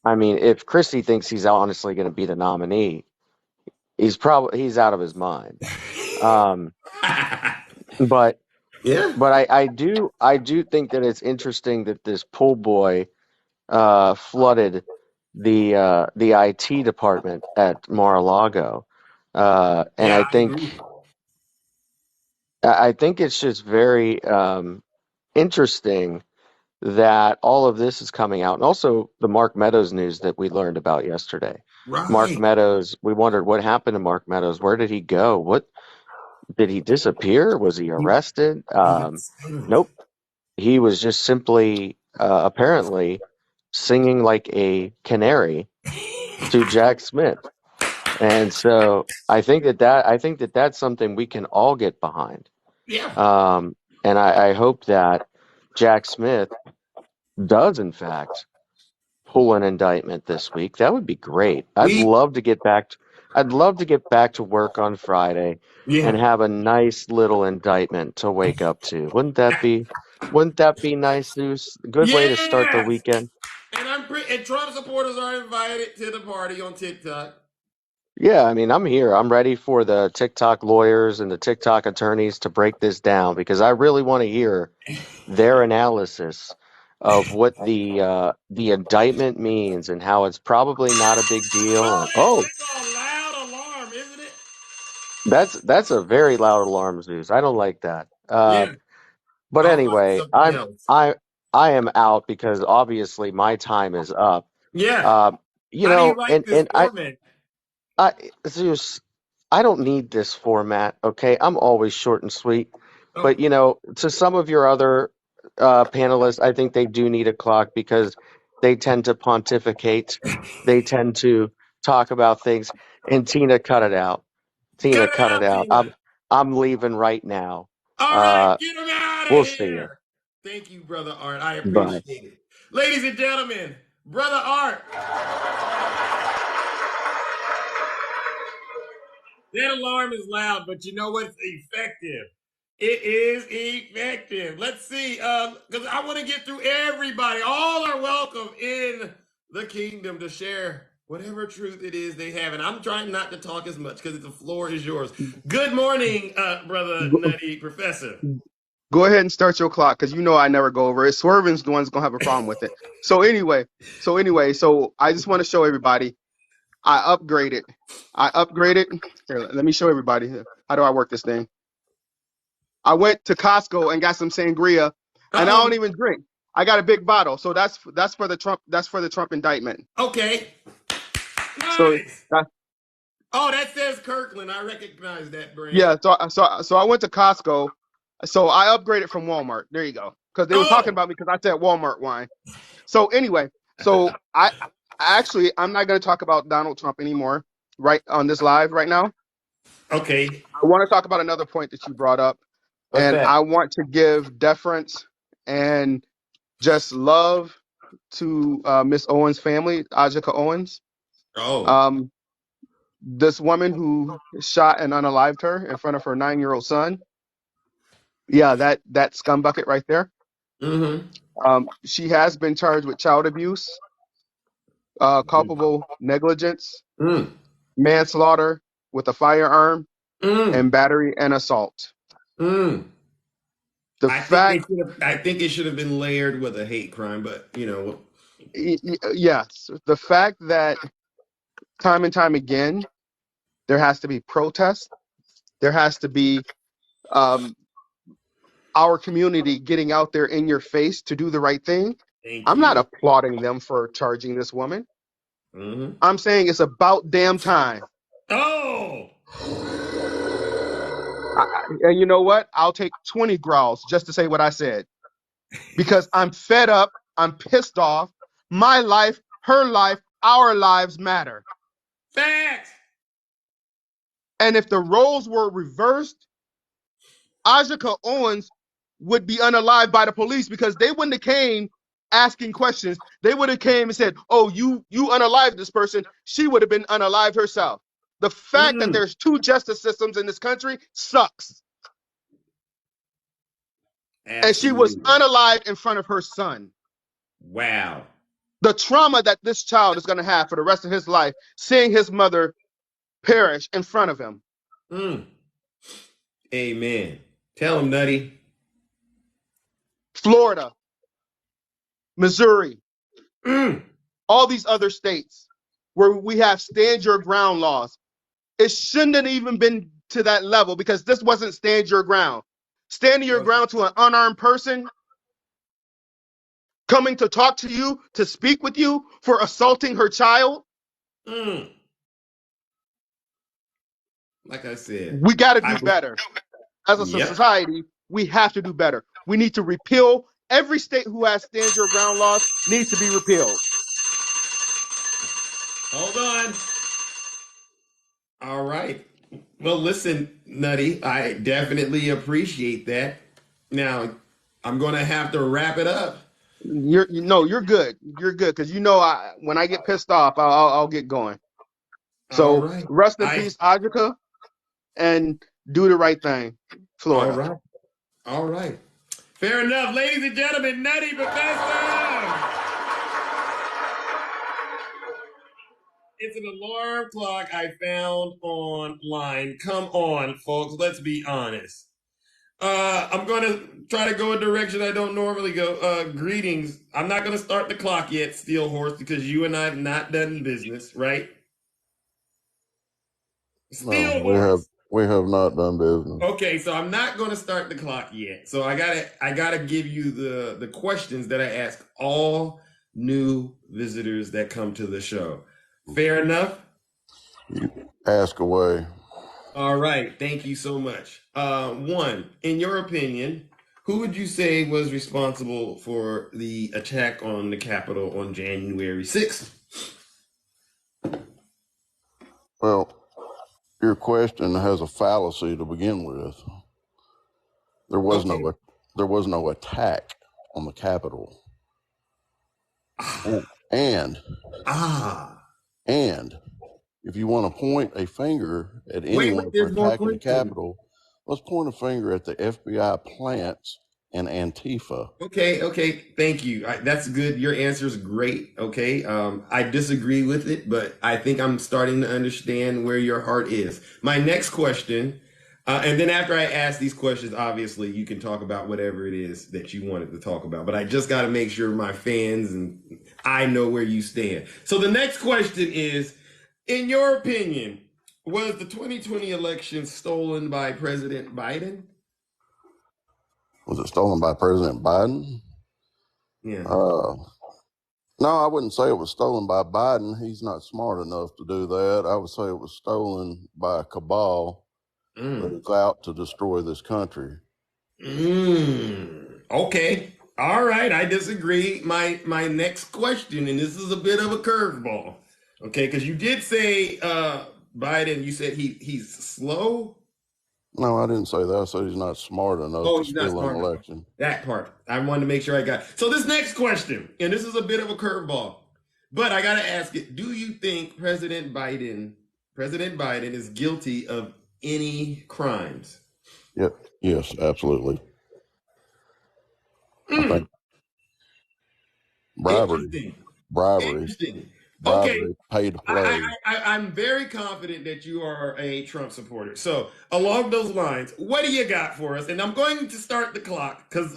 I mean, if Christie thinks he's honestly going to be the nominee, he's out of his mind. But
yeah.
But I do think that it's interesting that this pool boy flooded the IT department at Mar-a-Lago, and
Yeah,
I think it's just very interesting that all of this is coming out, and also the Mark Meadows news that we learned about yesterday.
Right.
Mark Meadows, we wondered what happened to Mark Meadows. Where did he go? What did he disappear? Was he arrested? Nope. He was just simply apparently singing like a canary to Jack Smith. And so I think that that's something we can all get behind.
Yeah.
And I hope that Jack Smith does in fact pull an indictment this week. That would be great. I'd love to get back to work on Friday and have a nice little indictment to wake up to. Wouldn't that be nice, Zeus? Good way to start the weekend.
And Trump supporters are invited to the party on TikTok.
Yeah, I mean, I'm here. I'm ready for the TikTok lawyers and the TikTok attorneys to break this down because I really want to hear their analysis of what the indictment means and how it's probably not a big deal.
That's a loud alarm, isn't it?
That's a very loud alarm, Zeus. I don't like that. But
I'll
anyway,
find something else.
I am out because obviously my time is up.
Yeah.
How
do you like this format?
Zeus, I don't need this format, okay? I'm always short and sweet.
Oh.
But, to some of your other panelists, I think they do need a clock because they tend to pontificate. They tend to talk about things. And Tina, cut it out. Tina, cut it out.
Tina.
I'm leaving right now.
All right, get him out of
we'll
here.
See you.
Thank you, Brother Art. I appreciate it. Ladies and gentlemen, Brother Art. That alarm is loud, but you know what's effective? It is effective. Let's see, because I want to get through everybody. All are welcome in the kingdom to share whatever truth it is they have. And I'm trying not to talk as much because the floor is yours. Good morning, Brother Nutty Professor.
Go ahead and start your clock because I never go over it. Swerving's the one's going to have a problem with it. So anyway, I just want to show everybody. I upgraded. Here, let me show everybody. How do I work this thing? I went to Costco and got some sangria, and I don't even drink. I got a big bottle, so that's for the Trump. That's for the Trump indictment.
Okay. Nice.
So
that says Kirkland. I recognize that brand.
Yeah. So I went to Costco. So I upgraded from Walmart. There you go. Because they were talking about me because I said Walmart wine. So anyway, I'm not going to talk about Donald Trump anymore right on this live right now.
Okay.
I want to talk about another point that you brought up. I want to give deference and just love to Miss Owens' family, Ajika Owens.
Oh.
This woman who shot and unalived her in front of her 9-year-old son. Yeah, that scumbucket right there.
Mm-hmm.
She has been charged with child abuse. culpable negligence, manslaughter with a firearm, and battery and assault. The
I
fact,
think it should have been layered with a hate crime, but
yes, the fact that time and time again there has to be protests, there has to be our community getting out there in your face to do the right thing. I'm not applauding them for charging this woman. I'm saying it's about damn time.
Oh!
And you know what? I'll take 20 growls just to say what I said. Because I'm fed up. I'm pissed off. My life, her life, our lives matter.
Facts!
And if the roles were reversed, Ajika Owens would be unalived by the police because they wouldn't have came asking questions. They would have came and said, oh, you unalived this person. She would have been unalived herself. The fact that there's two justice systems in this country sucks.
Absolutely.
And she was unalived in front of her son.
Wow.
The trauma that this child is going to have for the rest of his life, seeing his mother perish in front of him.
Amen. Tell him, Nutty.
Florida, Missouri, all these other states where we have stand your ground laws. It shouldn't have even been to that level because this wasn't stand your ground. Standing your ground to an unarmed person coming to talk to you, to speak with you for assaulting her child.
Like I said,
we got to do better. As a society, we have to do better. We need to repeal every state who has stand your ground laws needs to be repealed.
Hold on. All right. Well, listen, Nutty, I definitely appreciate that. Now, I'm going to have to wrap it up.
You're good. You're good because when I get pissed off, I'll get going. So rest in peace, Ajika, and do the right thing, Florida.
All right. Fair enough, ladies and gentlemen. Nutty Professor. It's an alarm clock I found online. Come on, folks. Let's be honest. I'm going to try to go a direction I don't normally go. Greetings. I'm not going to start the clock yet, Steel Horse, because you and I have not done business, right? Steel Horse.
We have not done business.
Okay, so I'm not going to start the clock yet. So I gotta give you the questions that I ask all new visitors that come to the show. Fair enough?
Ask away.
All right. Thank you so much. One, in your opinion, who would you say was responsible for the attack on the Capitol on January 6th?
Well, your question has a fallacy to begin with. There was no attack on the Capitol. And if you want to point a finger at anyone for attacking the Capitol, let's point a finger at the FBI plants and Antifa.
Okay. Thank you. That's good. Your answer is great. Okay. I disagree with it, but I think I'm starting to understand where your heart is. My next question, and then after I ask these questions, obviously you can talk about whatever it is that you wanted to talk about, but I just got to make sure my fans and I know where you stand. So the next question is, in your opinion, was the 2020 election stolen by President Biden?
Was it stolen by President Biden?
Yeah.
No, I wouldn't say it was stolen by Biden. He's not smart enough to do that. I would say it was stolen by a cabal that is out to destroy this country.
Okay. All right. I disagree. My next question, and this is a bit of a curveball. Okay, because you did say Biden, you said he's slow.
No, I didn't say that. I said he's not smart enough to steal an election.
That part. I wanted to make sure I got. So this next question, and this is a bit of a curveball, but I got to ask it. Do you think President Biden is guilty of any crimes?
Yep. Yes, absolutely. I think bribery.
Interesting.
bribery, pay to play.
I'm very confident that you are a Trump supporter. So along those lines, what do you got for us? And I'm going to start the clock because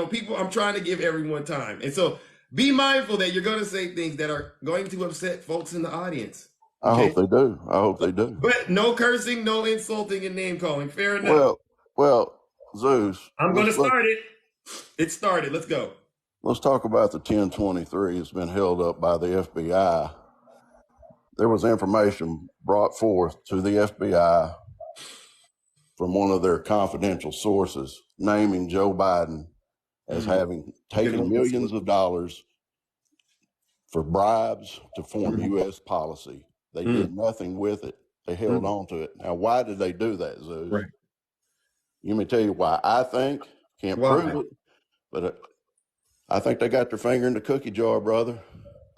people. I'm trying to give everyone time, and so be mindful that you're going to say things that are going to upset folks in the audience.
Okay? I hope they do. I hope they do.
But no cursing, no insulting, and name calling. Fair enough.
Well, Zeus.
I'm going to start it. It started. Let's go.
Let's talk about the 1023. It's been held up by the FBI. There was information brought forth to the FBI from one of their confidential sources naming Joe Biden as having taken millions of dollars for bribes to form U.S. policy. They did nothing with it. They held on to it. Now, why did they do that, Zeus?
Right.
Let me tell you why I think. Can't prove it, but I think they got their finger in the cookie jar, brother.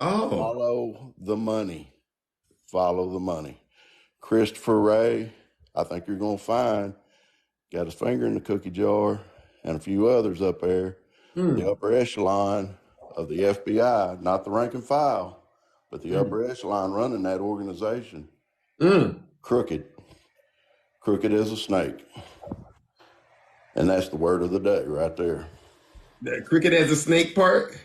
Oh.
Follow the money. Follow the money. Christopher Wray, I think you're going to find, got his finger in the cookie jar, and a few others up there, the upper echelon of the FBI, not the rank and file, but the upper echelon running that organization. Crooked. Crooked as a snake. And that's the word of the day right there.
The crooked as a snake part?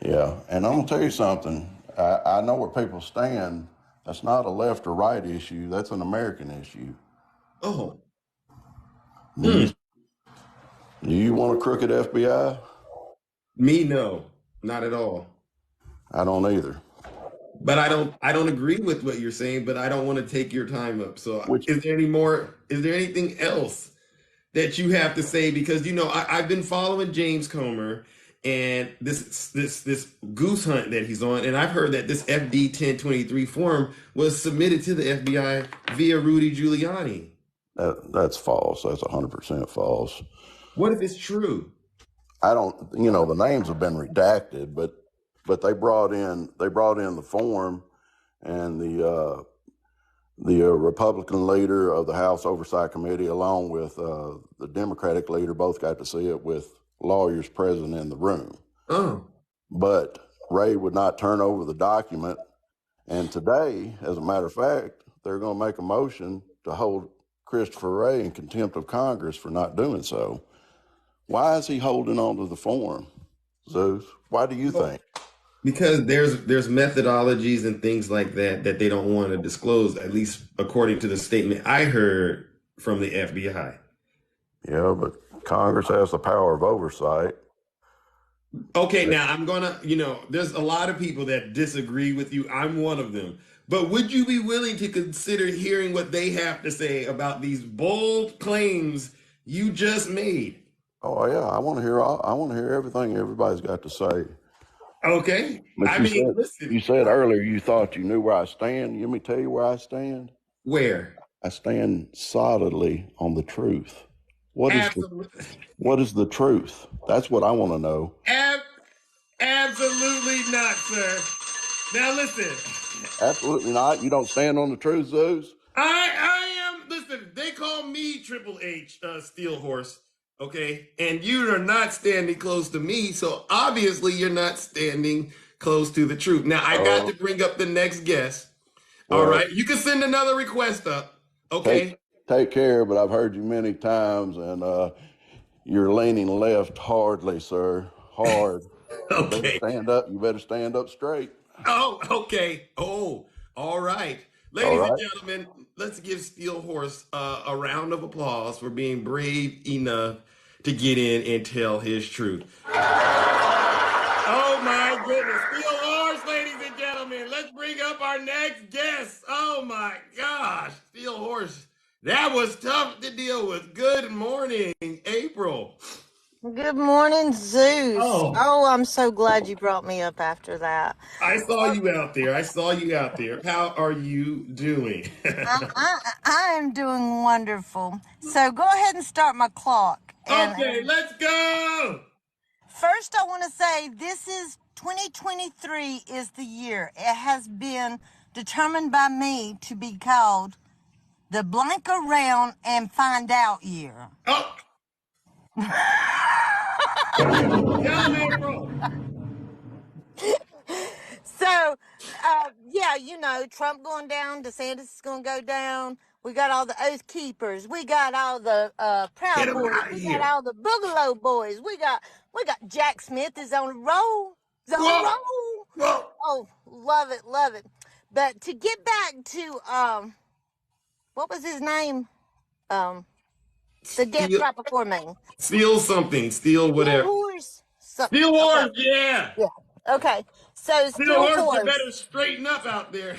Yeah. And I'm going to tell you something. I know where people stand. That's not a left or right issue. That's an American issue.
Oh.
Do you want a crooked FBI?
Me, no. Not at all.
I don't either.
But I don't agree with what you're saying, but I don't want to take your time up. So is there anything else that you have to say? Because, I've been following James Comer and this goose hunt that he's on. And I've heard that this FD 1023 form was submitted to the FBI via Rudy Giuliani.
That's false. That's 100% false.
What if it's true?
I don't, the names have been redacted, but they brought in the form, and the Republican leader of the House Oversight Committee, along with the Democratic leader, both got to see it with lawyers present in the room.
Oh.
But Ray would not turn over the document, and today, as a matter of fact, they're going to make a motion to hold Christopher Wray in contempt of Congress for not doing so. Why is he holding on to the form, Zeus? Why do you think?
Because there's methodologies and things like that they don't want to disclose, at least according to the statement I heard from the FBI.
Yeah, but Congress has the power of oversight.
Okay, now I'm gonna, there's a lot of people that disagree with you. I'm one of them. But would you be willing to consider hearing what they have to say about these bold claims you just made?
Oh yeah, I want to hear everything everybody's got to say.
Okay.
But listen. You said earlier you thought you knew where I stand. Let me tell you where I stand.
Where?
I stand solidly on the truth. What is the truth? That's what I want to know.
Absolutely not, sir. Now listen.
Absolutely not. You don't stand on the truth, Zeus?
I am. Listen, they call me Triple H, Steel Horse. Okay, and you are not standing close to me, so obviously you're not standing close to the truth. Now, I got to bring up the next guest. All right, you can send another request up. Okay.
Take care, but I've heard you many times, and you're leaning left hardly, sir. Hard.
Okay.
You better stand up straight.
Oh, okay. Oh, all right. Ladies and gentlemen, let's give Steel Horse a round of applause for being brave enough to get in and tell his truth. Oh my goodness. Steel Horse, ladies and gentlemen. Let's bring up our next guest. Oh my gosh. Steel Horse. That was tough to deal with. Good morning, April.
Good morning, Zeus. Oh, I'm so glad you brought me up after that.
I saw you out there. How are you doing?
I am doing wonderful. So go ahead and start my clock.
Okay, let's go.
First, I want to say this is 2023 is the year. It has been determined by me to be called the blank around and find out year.
Oh. So,
you know, Trump going down, DeSantis is going to go down. We got all the Oath Keepers. We got all the
Get
Proud
him
Boys.
out of
We got
here.
all the Boogaloo Boys. We got Jack Smith is on a roll. He's on a
Whoa.
roll.
Whoa.
Oh, love it, love it. But to get back to what was his name? The Death Trap before me.
Steal something. Steal
Steel
whatever.
Horse.
Steel
Okay.
Horse, yeah.
Yeah. Okay. So
Steel
Steel
Horse, you
Horse.
better straighten up out there.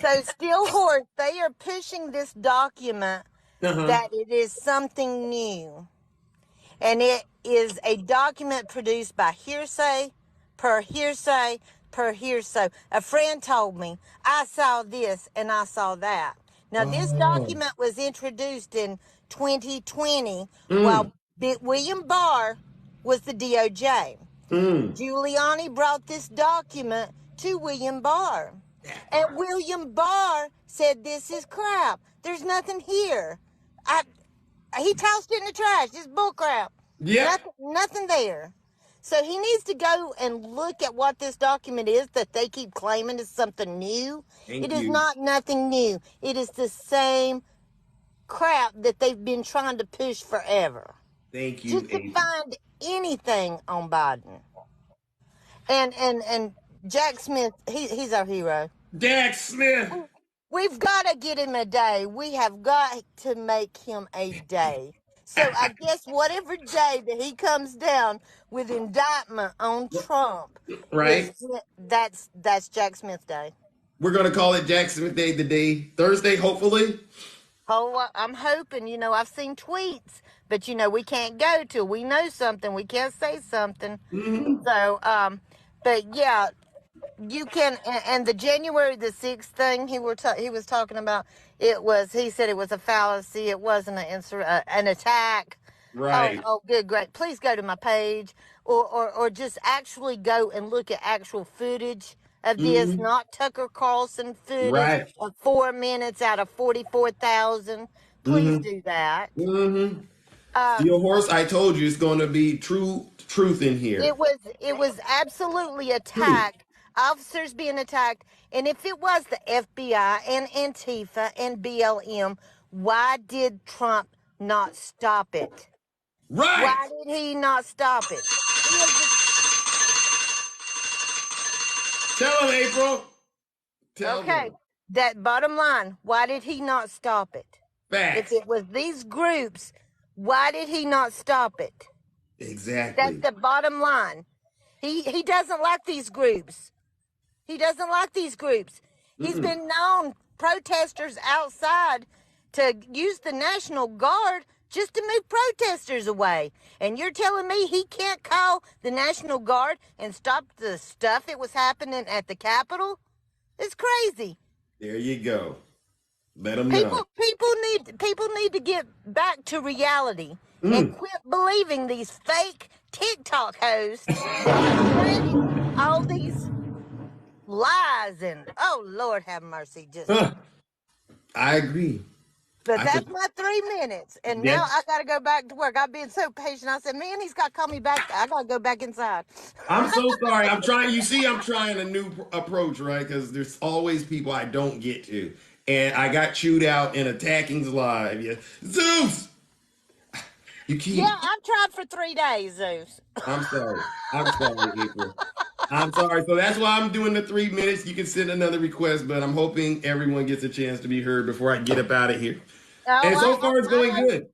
So Steel Horse, they are pushing this document that it is something new. And it is a document produced by hearsay, per hearsay, per hearsay. A friend told me, I saw this and I saw that. Now, this document was introduced in 2020 while William Barr was the DOJ. Giuliani brought this document to William Barr. And William Barr said, this is crap. There's nothing here. He tossed it in the trash. It's bull crap.
Yeah.
Nothing there. So he needs to go and look at what this document is that they keep claiming is something new. It is not nothing new. It is the same crap that they've been trying to push forever.
Thank you,
Just to find anything on Biden. And Jack Smith, he's our hero.
Jack Smith.
We've got to get him a day. We have got to make him a day. So I guess whatever day that he comes down with indictment on Trump,
Right.
that's Jack Smith Day.
We're going to call it Jack Smith Day today. Thursday, hopefully.
Oh, I'm hoping. You know, I've seen tweets, but you know, we can't go till we know something. We can't say something. So, but yeah, you can. And the January the 6th thing he was talking about, he said it was a fallacy. It wasn't an attack.
Right.
Oh, good, great. Please go to my page or just actually go and look at actual footage of this, not Tucker Carlson footage of 4 minutes out of 44,000. Please do that.
Steel Horse, I told you it's going to be truth in here.
It was absolutely attacked. Officers being attacked. And if it was the FBI and Antifa and BLM, why did Trump not stop it?
Right.
Why did he not stop it?
Tell him, April. Tell
him. That bottom line, why did he not stop it?
Facts.
If it was these groups, why did he not stop it?
Exactly.
That's the bottom line. He doesn't like these groups. He doesn't like these groups. He's been known protesters outside to use the National Guard just to move protesters away. And you're telling me he can't call the National Guard and stop the stuff that was happening at the Capitol? It's crazy.
There you go. Let them know.
People need to get back to reality and quit believing these fake TikTok hosts that all these lies and oh Lord have mercy.
I agree.
But that's my 3 minutes. And now I got to go back to work. I've been so patient. I said, man, he's got to call me back. I got to go back inside.
I'm so sorry. I'm trying a new approach, right? Because there's always people I don't get to. And I got chewed out in Attacking's Live. Yeah. Zeus! You keep...
Yeah, I've tried for 3 days, Zeus.
I'm sorry, April. I'm sorry. So that's why I'm doing the 3 minutes. You can send another request, but I'm hoping everyone gets a chance to be heard before I get up out of here. And so far, it's going good.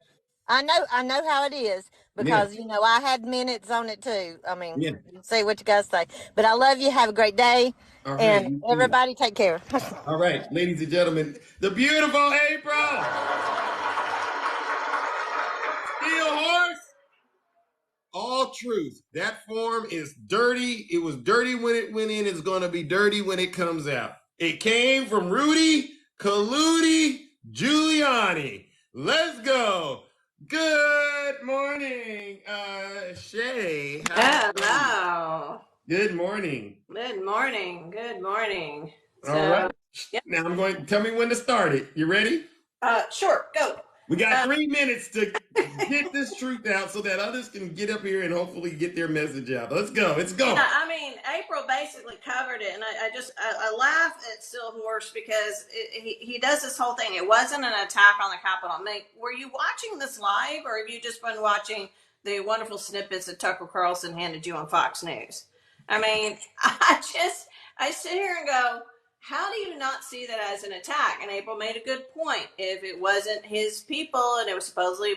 I know how it is because, you know, I had minutes on it too. I mean, say what you guys say. But I love you. Have a great day. All right, and everybody take care.
All right, ladies and gentlemen, the beautiful April. Steel Horse. All truth. That form is dirty. It was dirty when it went in. It's going to be dirty when it comes out. It came from Rudy Colludi Giuliani. Let's go. Good morning, Shay.
Hello.
Good morning.
Good morning. Good morning.
All right. Now I'm going. Tell me when to start it. You ready?
Sure. Go.
We got 3 minutes to get this truth out so that others can get up here and hopefully get their message out. Let's go. Let's go.
Yeah, I mean, April basically covered it, and I laugh at Stillhorse because he does this whole thing. It wasn't an attack on the Capitol. I mean, were you watching this live, or have you just been watching the wonderful snippets that Tucker Carlson handed you on Fox News? I mean, I sit here and go, how do you not see that as an attack? And April made a good point. If it wasn't his people and it was supposedly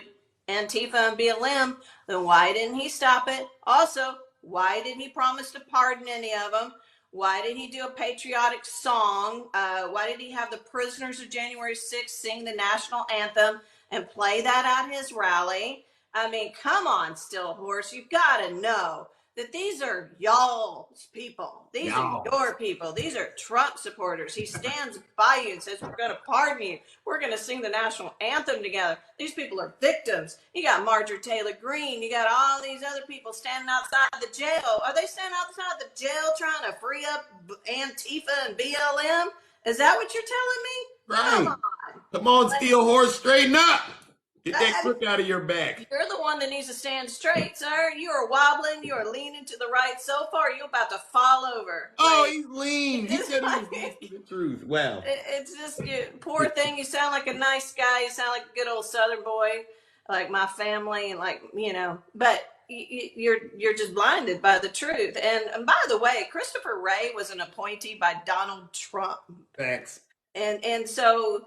Antifa and BLM, then why didn't he stop it? Also, why didn't he promise to pardon any of them? Why did he do a patriotic song? Why did he have the prisoners of January 6th sing the national anthem and play that at his rally? I mean, come on, Stillhorse. You've got to know that these are y'all's people. These are your people. These are Trump supporters. He stands by you and says, we're going to pardon you. We're going to sing the national anthem together. These people are victims. You got Marjorie Taylor Greene. You got all these other people standing outside the jail. Are they standing outside the jail trying to free up Antifa and BLM? Is that what you're telling me?
Right. Come on, Stillhorse, straighten up. Get that crook out of your back.
You're the one that needs to stand straight, sir. You are wobbling. You are leaning to the right so far. You're about to fall over.
Oh, he's lean. He said he was lean to the truth. Wow.
It's just, poor thing. You sound like a nice guy. You sound like a good old Southern boy, like my family, and like, but you're just blinded by the truth. And by the way, Christopher Wray was an appointee by Donald Trump.
Thanks.
And so,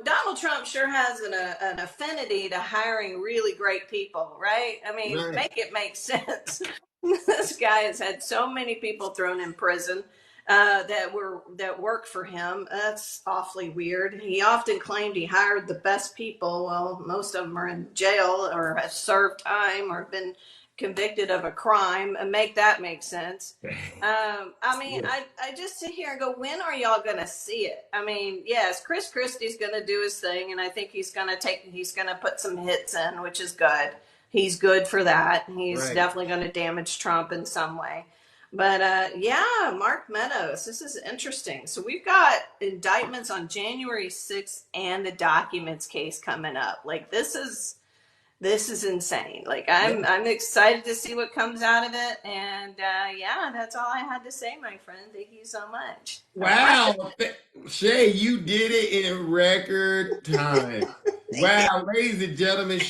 Donald Trump sure has an affinity to hiring really great people, right? I mean, Make it make sense. This guy has had so many people thrown in prison that worked for him. That's awfully weird. He often claimed he hired the best people. Well, most of them are in jail or have served time or have been convicted of a crime, and make that make sense. I mean, I just sit here and go, when are y'all gonna see it? I mean, yes, Chris Christie's gonna do his thing, and I think he's gonna put some hits in, which is good. He's good for that. He's definitely gonna damage Trump in some way. But Mark Meadows, this is interesting. So we've got indictments on January 6th and the documents case coming up. Like, this is insane. Like, I'm excited to see what comes out of it. And that's all I had to say, my friend. Thank you so much.
Wow. Shay, you did it in record time. Wow, ladies and gentlemen.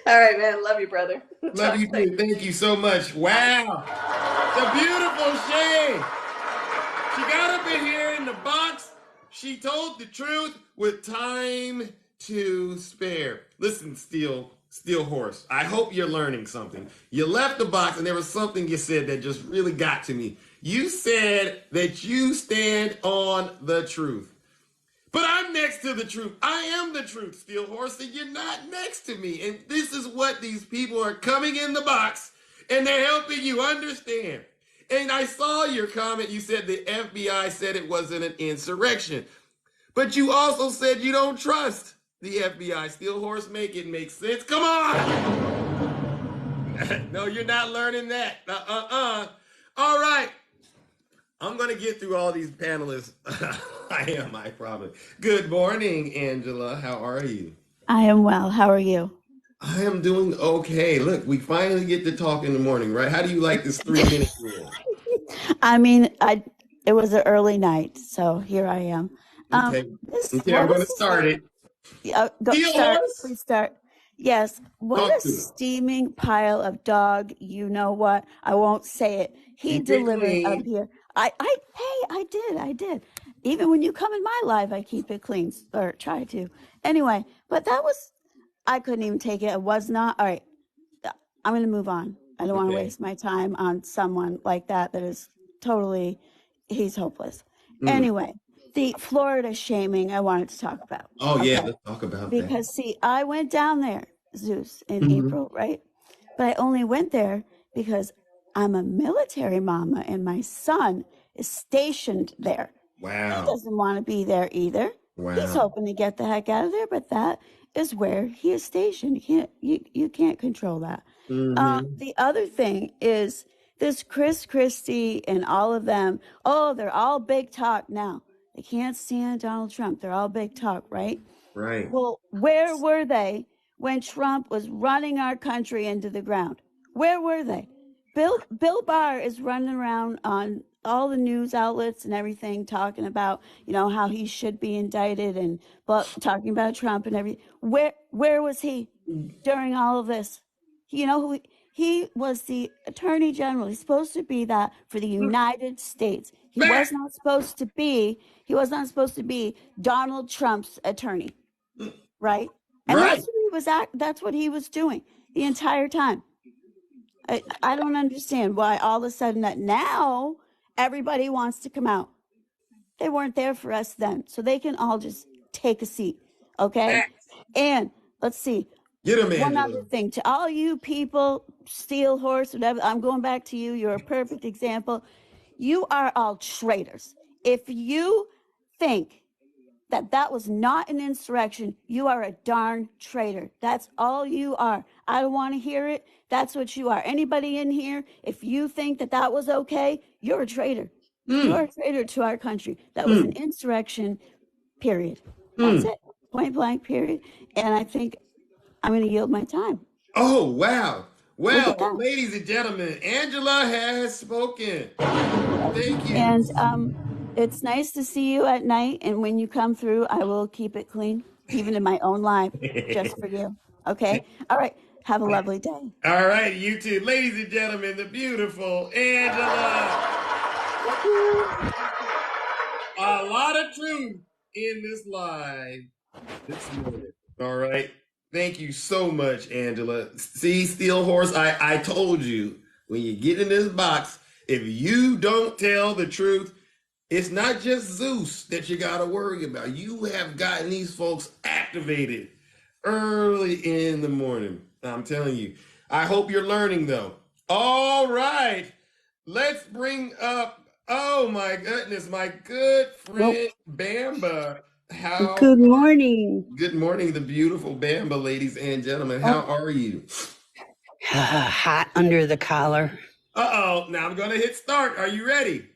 All right, man. Love you, brother.
Love you too. Thank you so much. Wow. The beautiful Shay. She got up in here in the box. She told the truth with time to spare. Listen, Stillhorse, I hope you're learning something. You left the box and there was something you said that just really got to me. You said that you stand on the truth. But I'm next to the truth. I am the truth, Stillhorse, and you're not next to me. And this is what these people are coming in the box, and they're helping you understand. And I saw your comment. You said the FBI said it wasn't an insurrection. But you also said you don't trust the FBI. Stillhorse, make it make sense. Come on! No, you're not learning that. All right. I'm going to get through all these panelists. I promise. Good morning, Angela. How are you?
I am well. How are you?
I am doing okay. Look, we finally get to talk in the morning, right? How do you like this 3-minute rule?
I mean, it was an early night, so here I am.
Okay, I'm going to start it.
Please start. Yes. What a steaming pile of dog. You know what? I won't say it. He delivered up here. I did. Even when you come in my life, I keep it clean, or try to. Anyway, but I couldn't even take it. It was not. All right. I'm going to move on. I don't want to waste my time on someone like that is totally, he's hopeless. Anyway, the Florida shaming I wanted to talk about.
Oh, okay. Yeah, let's talk about that.
Because, see, I went down there, Zeus, in April, right? But I only went there because I'm a military mama and my son is stationed there.
Wow.
He doesn't want to be there either. Wow. He's hoping to get the heck out of there, but that is where he is stationed. You can't control that. The other thing is this Christie and all of them, they're all big talk now. They can't stand Donald Trump. They're all big talk, right?
Right.
Well, where were they when Trump was running our country into the ground? Where were they? Bill Barr is running around on all the news outlets and everything, talking about, how he should be indicted and talking about Trump and everything. Where was he during all of this? Who he was? The attorney general. He's supposed to be that for the United States. He was not supposed to be Donald Trump's attorney. Right? And that's what he was doing the entire time. I don't understand why all of a sudden that now everybody wants to come out. They weren't there for us then, so they can all just take a seat, okay? And let's see.
Get him,
One
Angela.
other thing to all you people, Steel Horse, whatever. I'm going back to you. You're a perfect example. You are all traitors. If you think that was not an insurrection, you are a darn traitor. That's all you are. I don't want to hear it. That's what you are. Anybody in here, if you think that was okay, you're a traitor. You're a traitor to our country. That was an insurrection, period. That's it. Point blank, period. And I think I'm going to yield my time.
Oh, wow. Well, ladies and gentlemen, Angela has spoken. Thank you.
And it's nice to see you at night. And when you come through, I will keep it clean, even in my own life, just for you. Okay? All right. Have a lovely day.
All right, you too. Ladies and gentlemen, the beautiful Angela. A lot of truth in this live this morning. All right. Thank you so much, Angela. See, Steel Horse, I told you, when you get in this box, if you don't tell the truth, it's not just Zeus that you got to worry about. You have gotten these folks activated early in the morning. I'm telling you. I hope you're learning, though. All right. Let's bring up, oh my goodness, my good friend Bamba.
Good morning.
Good morning, the beautiful Bamba, ladies and gentlemen. How are you?
Hot under the collar.
Uh-oh. Now I'm going to hit start. Are you ready?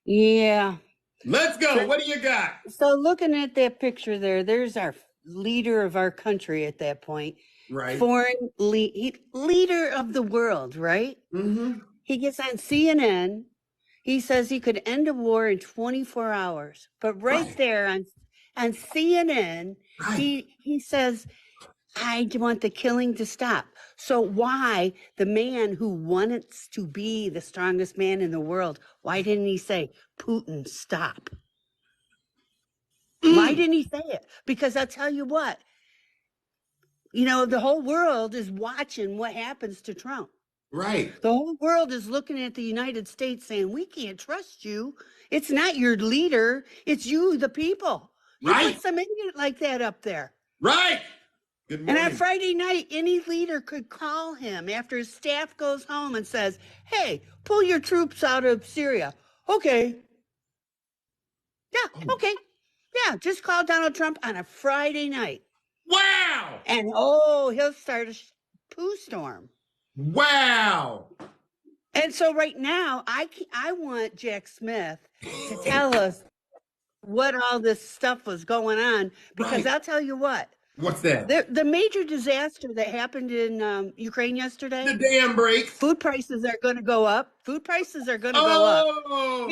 Yeah.
Let's go. What do you got?
So looking at that picture there's our leader of our country at that point.
Right.
Foreign leader of the world, right?
Mm-hmm.
He gets on CNN. He says he could end a war in 24 hours. But there on CNN, he says, I want the killing to stop. So why the man who wants to be the strongest man in the world, why didn't he say, Putin, stop? Why didn't he say it? Because I'll tell you what, the whole world is watching what happens to Trump.
Right.
The whole world is looking at the United States saying, we can't trust you. It's not your leader. It's you, the people. You put some idiot like that up there.
Right. Good morning.
And on Friday night, any leader could call him after his staff goes home and says, hey, pull your troops out of Syria. Okay. Yeah, okay. Yeah, just call Donald Trump on a Friday night.
Wow.
And he'll start a poo storm.
Wow.
And so right now, I want Jack Smith to tell us what all this stuff was going on, because I'll tell you what.
What's that?
The major disaster that happened in Ukraine yesterday.
The dam break.
Food prices are going to go up. Food prices are going to go up.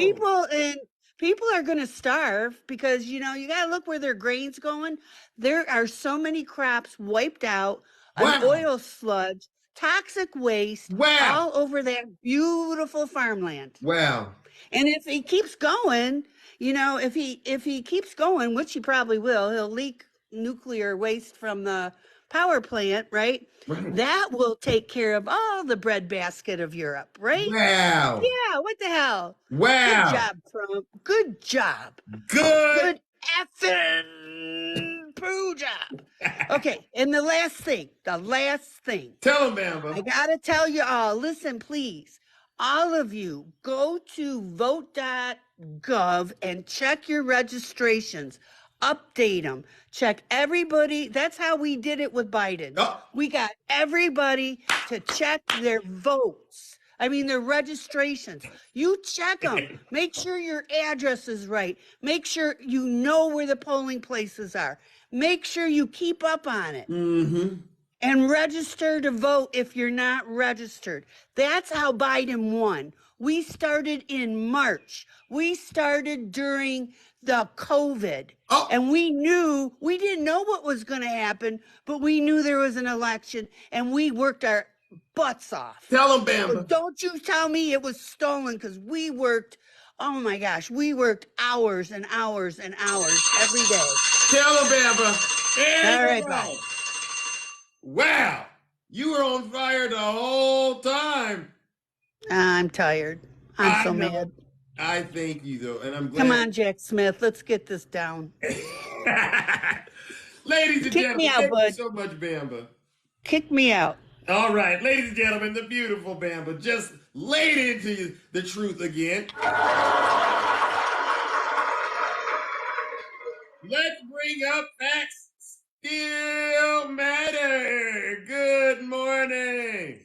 People are going to starve because, you got to look where their grain's going. There are so many crops wiped out, an oil sludge, toxic waste all over that beautiful farmland.
Wow.
And if he keeps going, if he keeps going, which he probably will, he'll leak nuclear waste from the power plant, right? That will take care of all the breadbasket of Europe, right?
Wow.
Yeah, what the hell?
Wow.
Good job, Trump. Good job.
Good
effing poo job. Okay, and the last thing.
Tell him, Bamba.
I gotta tell you all, listen, please. All of you, go to vote.gov and check your registrations. Update them. Check everybody. That's how we did it with Biden. We got everybody to check their votes. Their registrations. You check them. Make sure your address is right. Make sure you know where the polling places are. Make sure you keep up on it.
Mm-hmm.
And register to vote if you're not registered. That's how Biden won. We started in March. We started during the COVID.
Oh.
And we didn't know what was going to happen, but we knew there was an election and we worked our butts off.
Tell them, Bamba.
So don't you tell me it was stolen, because we worked, oh my gosh, we worked hours and hours and hours every day.
Tell them, Bamba. And
all right, bye.
Wow, you were on fire the whole time.
I'm tired. I'm so mad.
I thank you, though, and I'm glad.
Come on, Jack Smith. Let's get this down.
Ladies and gentlemen,
me out,
thank
bud.
you so much, Bamba.
Kick me out.
All right, ladies and gentlemen, the beautiful Bamba just laid into you the truth again. Let's bring up facts still matter. Good morning.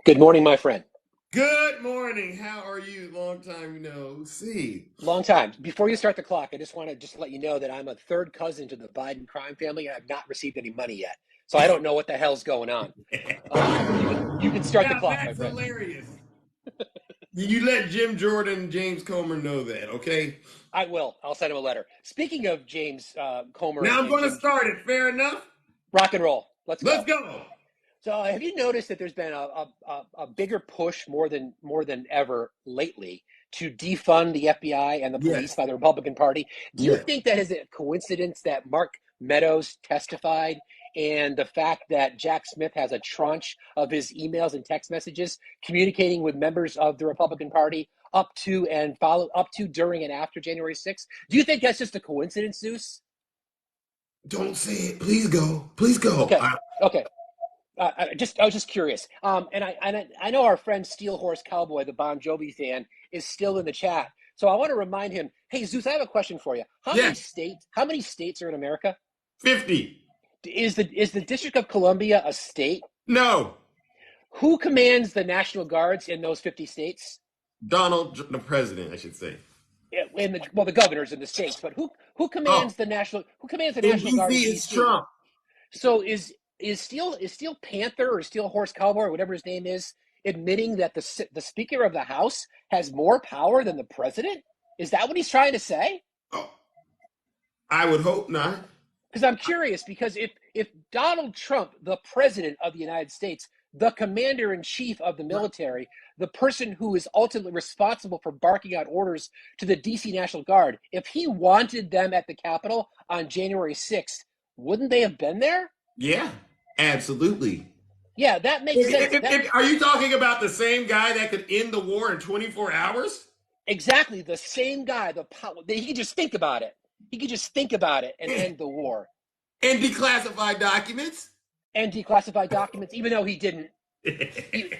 Good morning, my friend.
Good morning. How are you? Long time no see.
Long time. Before you start the clock, I just want to let you know that I'm a third cousin to the Biden crime family, and I've not received any money yet. So I don't know what the hell's going on. You can start the clock, my friend.
That's hilarious. You let Jim Jordan and James Comer know that, okay?
I will. I'll send him a letter. Speaking of James Comer.
Now I'm going to start it. Fair enough?
Rock and roll. Let's go.
Let's go.
So have you noticed that there's been a bigger push more than ever lately to defund the FBI and the police by the Republican Party? Do you think that is a coincidence that Mark Meadows testified and the fact that Jack Smith has a tranche of his emails and text messages communicating with members of the Republican Party up to, during, and after January 6th? Do you think that's just a coincidence, Zeus?
Don't say it. Please go. Please go.
Okay. I was just curious. And I know our friend Steel Horse Cowboy, the Bon Jovi fan, is still in the chat. So I want to remind him, hey, Zeus, I have a question for you. How many states are in America?
50.
Is the District of Columbia a state?
No.
Who commands the National Guards in those 50 states?
The president, I should say.
Yeah, the governors in the states, but who commands the National Guard in DC?
It's Trump.
So is Steel Panther or Steel Horse Cowboy or whatever his name is admitting that the Speaker of the House has more power than the president? Is that what he's trying to say?
Oh, I would hope not.
Because I'm curious, because if Donald Trump, the president of the United States, the commander-in-chief of the military, the person who is ultimately responsible for barking out orders to the DC National Guard, if he wanted them at the Capitol on January 6th, wouldn't they have been there?
Yeah, absolutely.
Yeah, that makes sense.
Are you talking about the same guy that could end the war in 24 hours?
Exactly, the same guy. He could just think about it. He could just think about it and end the war.
And declassify documents?
Even though he didn't.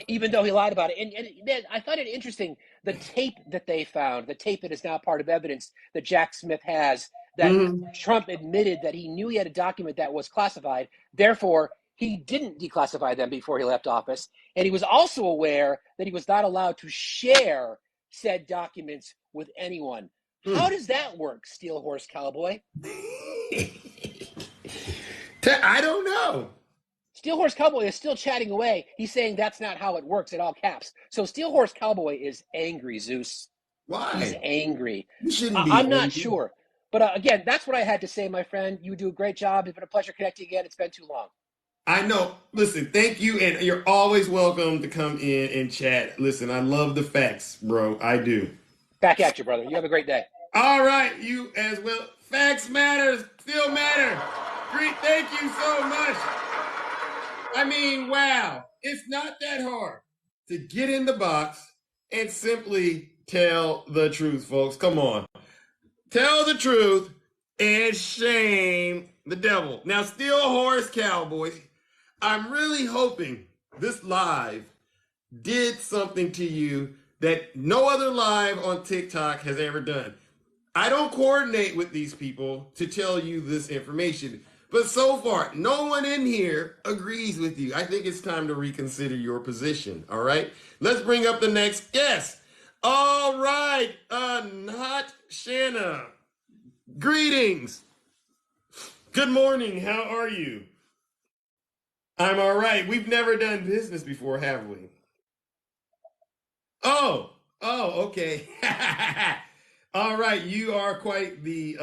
Even though he lied about it. And I find it interesting, the tape that they found, the tape that is now part of evidence that Jack Smith has, that Trump admitted that he knew he had a document that was classified. Therefore, he didn't declassify them before he left office. And he was also aware that he was not allowed to share said documents with anyone. How does that work, Steel Horse Cowboy?
I don't know.
Steel Horse Cowboy is still chatting away. He's saying that's not how it works in all caps. So Steel Horse Cowboy is angry, Zeus.
Why?
He's angry.
You shouldn't be
I'm
angry.
not sure. But again, that's what I had to say, my friend. You do a great job. It's been a pleasure connecting again. It's been too long.
I know. Listen, thank you. And you're always welcome to come in and chat. Listen, I love the facts, bro. I do.
Back at you, brother. You have a great day.
All right. You as well. Facts matters. Still matter. Great. Thank you so much. I mean, wow. It's not that hard to get in the box and simply tell the truth, folks. Come on. Tell the truth and shame the devil. Now, Steel Horse Cowboys, I'm really hoping this live did something to you that no other live on TikTok has ever done. I don't coordinate with these people to tell you this information, but so far, no one in here agrees with you. I think it's time to reconsider your position, all right? Let's bring up the next guest. All right, Not Shanna. Greetings. Good morning. How are you? I'm all right. We've never done business before, have we? Okay. All right. You are quite the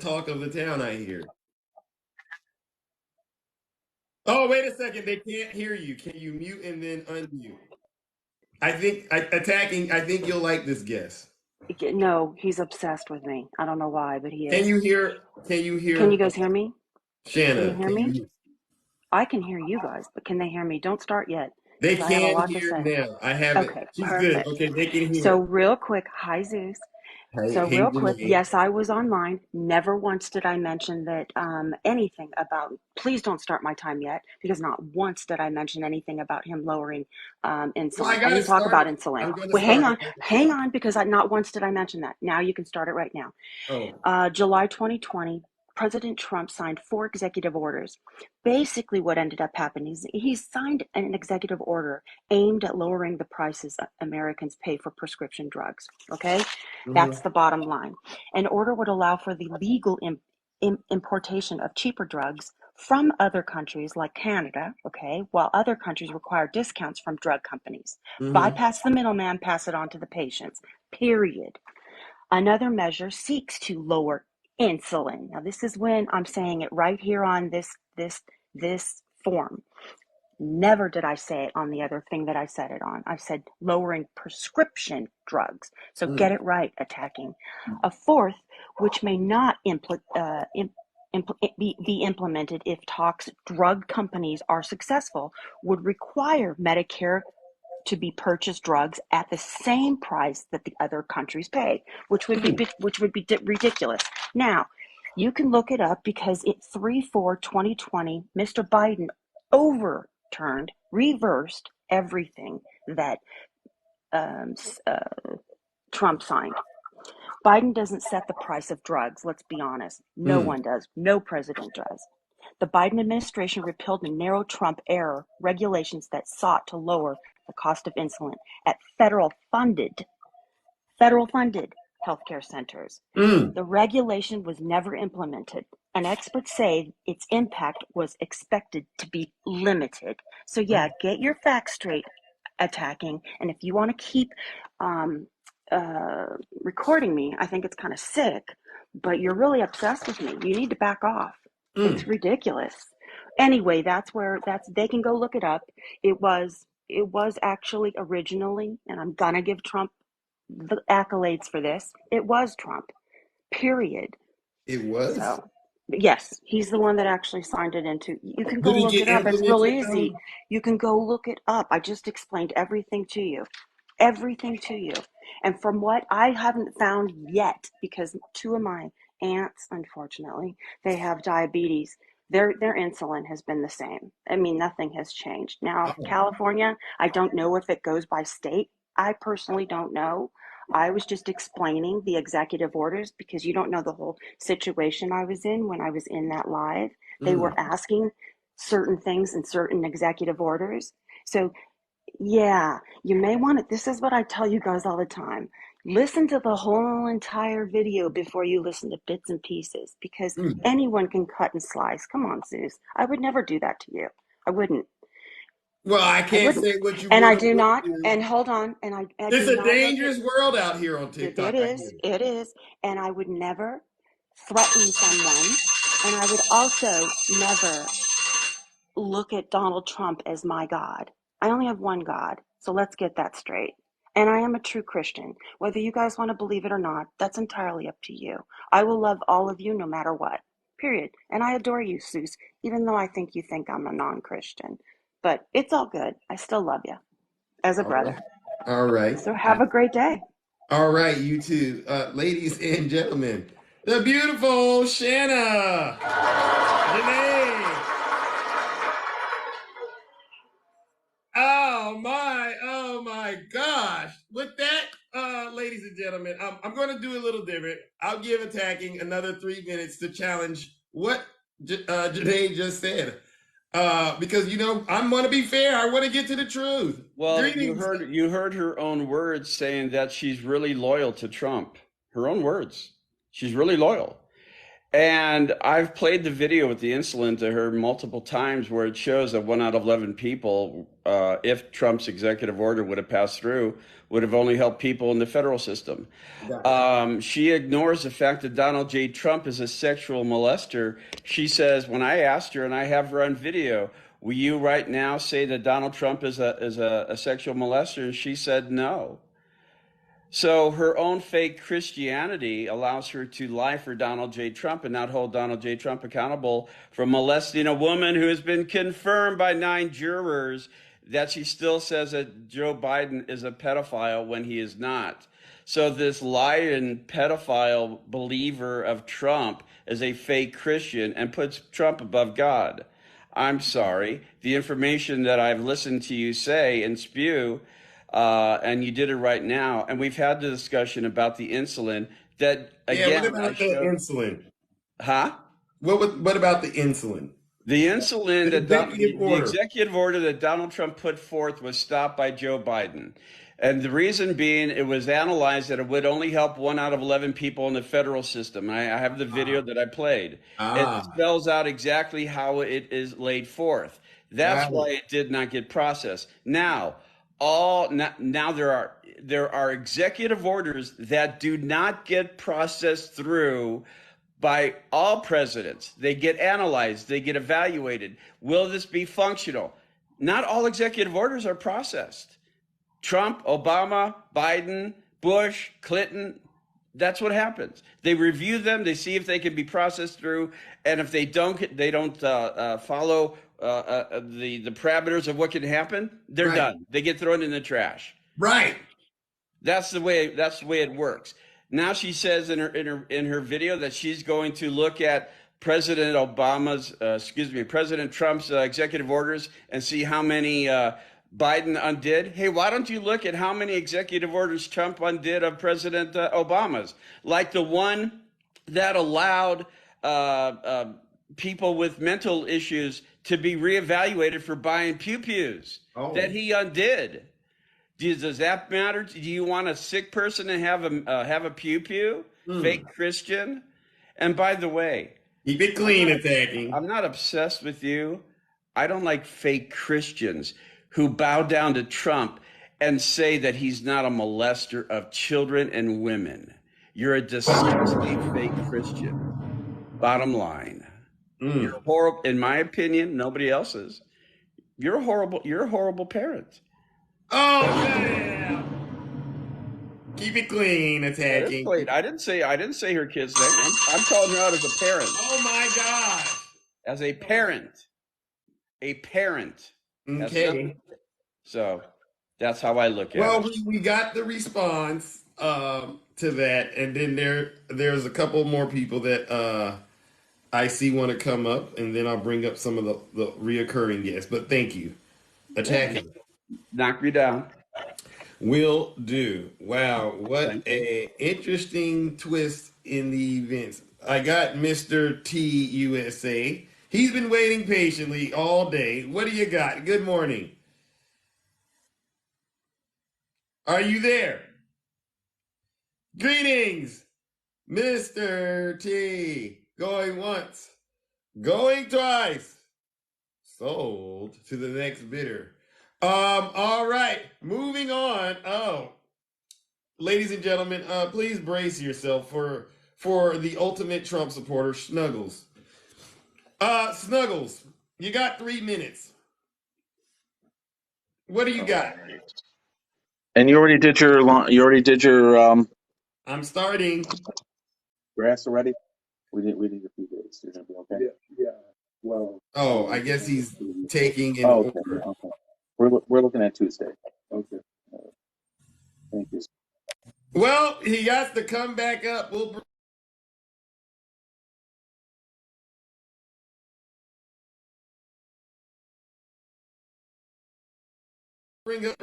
talk of the town, I hear. Oh, wait a second. They can't hear you. Can you mute and then unmute? Attacking. I think you'll like this guess.
No, he's obsessed with me. I don't know why, but he
Can
is.
you hear? Can you
Can you
hear?
guys hear me? Can you
Shanna,
hear
can
me?
you?
I can hear you guys, but can they hear me? Don't start yet
They
because I have a
can
lot to
hear
say.
now. I have it.
Okay,
She's good.
perfect.
Okay, they can
So,
hear.
real quick, hi, Zeus.
Hey,
So,
hey,
real quick,
Janae.
yes, I was online. Never once did I mention that anything about, please don't start my time yet, because not once did I mention anything about him lowering
Well,
insulin.
I
I
got
didn't
it
talk about
started.
insulin.
I'm going to
Wait,
start.
hang on, because not once did I mention that. Now you can start it right now. July 2020, President Trump signed 4 executive orders. Basically, what ended up happening is he signed an executive order aimed at lowering the prices Americans pay for prescription drugs. Okay? That's the bottom line. An order would allow for the legal importation of cheaper drugs from other countries like Canada, okay, while other countries require discounts from drug companies. Bypass the middleman, pass it on to the patients, period. Another measure seeks to lower insulin. Now, this is when I'm saying it right here on this form. Never did I say it on the other thing that I said it on. I said lowering prescription drugs. So get it right, attacking. A fourth, which may not be implemented if talks drug companies are successful, would require Medicare to be purchased drugs at the same price that the other countries pay, which would be ridiculous. Now, you can look it up because at 3/4/2020, Mr. Biden reversed everything that Trump signed. Biden doesn't set the price of drugs, let's be honest. No one does. No president does. The Biden administration repealed and narrowed Trump era regulations that sought to lower the cost of insulin at federal funded healthcare centers. The regulation was never implemented, and experts say its impact was expected to be limited. So yeah, get your facts straight, attacking. And if you want to keep recording me, I think it's kind of sick, but you're really obsessed with me. You need to back off. It's ridiculous. Anyway, they can go look it up. It was actually originally, and I'm gonna give Trump the accolades for this. It was Trump, period.
It was?
So, yes, he's the one that actually signed it into. You can go
Did it
look
get
it up. It's real
implemented
easy.
though?
You can go look it up. I just explained everything to you. Everything to you. And from what I haven't found yet, because 2 of my aunts, unfortunately, they have diabetes. Their insulin has been the same. I mean, nothing has changed. Now, California, I don't know if it goes by state. I personally don't know. I was just explaining the executive orders because you don't know the whole situation I was in when I was in that live. They were asking certain things in certain executive orders. So, yeah, you may want it. This is what I tell you guys all the time. Listen to the whole entire video before you listen to bits and pieces because anyone can cut and slice. Come on, Zeus. I would never do that to you. I wouldn't.
Well, I can't say what you
And I
would or
do
wouldn't
not,
do.
and hold on, and I
It's
do
a
not look at,
dangerous world out here on TikTok.
it is, and I would never threaten someone, and I would also never look at Donald Trump as my God. I only have one God, so let's get that straight. And I am a true Christian. Whether you guys want to believe it or not, that's entirely up to you. I will love all of you no matter what, period. And I adore you, Seuss, even though I think you think I'm a non-Christian. But it's all good. I still love you as a brother.
All right.
So have a great day.
All right, you too. Ladies and gentlemen, the beautiful Shanna. Janae. Oh my gosh. With that, ladies and gentlemen, I'm going to do a little different. I'll give attacking another 3 minutes to challenge what Janae just said. Because, I'm going to be fair. I want to get to the truth.
Well,
Greetings.
you heard her own words saying that she's really loyal to Trump. Her own words. She's really loyal. And I've played the video with the insulin to her multiple times where it shows that 1 out of 11 people, if Trump's executive order would have passed through, would have only helped people in the federal system. She ignores the fact that Donald J. Trump is a sexual molester. She says, when I asked her, and I have her on video, will you right now say that Donald Trump is a sexual molester? And she said no. So her own fake Christianity allows her to lie for Donald J. Trump and not hold Donald J. Trump accountable for molesting a woman who has been confirmed by 9 jurors that she still says that Joe Biden is a pedophile when he is not. So this lying pedophile believer of Trump is a fake Christian and puts Trump above God. I'm sorry. The information that I've listened to you say and spew, and you did it right now. And we've had the discussion about the insulin that, again,
what about the insulin?
Huh?
What about the insulin?
The insulin, the executive order that Donald Trump put forth was stopped by Joe Biden. And the reason being, it was analyzed that it would only help 1 out of 11 people in the federal system. I have the video that I played. It spells out exactly how it is laid forth. That's why it did not get processed. Now there are executive orders that do not get processed through by all presidents. They get analyzed, they get evaluated. Will this be functional? Not all executive orders are processed. Trump, Obama, Biden, Bush, Clinton, that's what happens. They review them, they see if they can be processed through, and if they don't follow the parameters of what can happen, they're done. They get thrown in the trash.
Right.
That's the way it works. Now she says in her video that she's going to look at President Trump's executive orders and see how many Biden undid. Hey, why don't you look at how many executive orders Trump undid of President Obama's? Like the one that allowed people with mental issues to be reevaluated for buying pew-pews that he undid. Does that matter? Do you want a sick person to have a pew-pew? Fake Christian? And by the way,
keep it clean, attacking.
I'm not obsessed with you. I don't like fake Christians who bow down to Trump and say that he's not a molester of children and women. You're a disgusting fake Christian. Bottom line. You're horrible, in my opinion, nobody else's. You're a horrible parent.
Oh yeah. Keep it clean, attacking.
I didn't say her kid's name. I'm calling her out as a parent.
Oh my God.
As a parent. A parent.
Okay.
So that's how I look at it.
Well, we got the response to that, and then there's a couple more people that I see want to come up, and then I'll bring up some of the reoccurring guests. But thank you. Attacking.
Knock me down.
Will do. Wow, what an interesting twist in the events. I got Mr. T USA. He's been waiting patiently all day. What do you got? Good morning. Are you there? Greetings, Mr. T. Going once, going twice. Sold to the next bidder. All right, moving on. Ladies and gentlemen, please brace yourself for the ultimate Trump supporter, Snuggles. Snuggles, you got 3 minutes. What do you got?
And you already did your
I'm starting.
grass already. We need a few days. You're gonna be okay. Yeah. Well.
Oh, I guess he's taking in
okay.
order.
Okay. We're looking at Tuesday. Okay. Thank you.
Well, he got to come back up. We'll bring up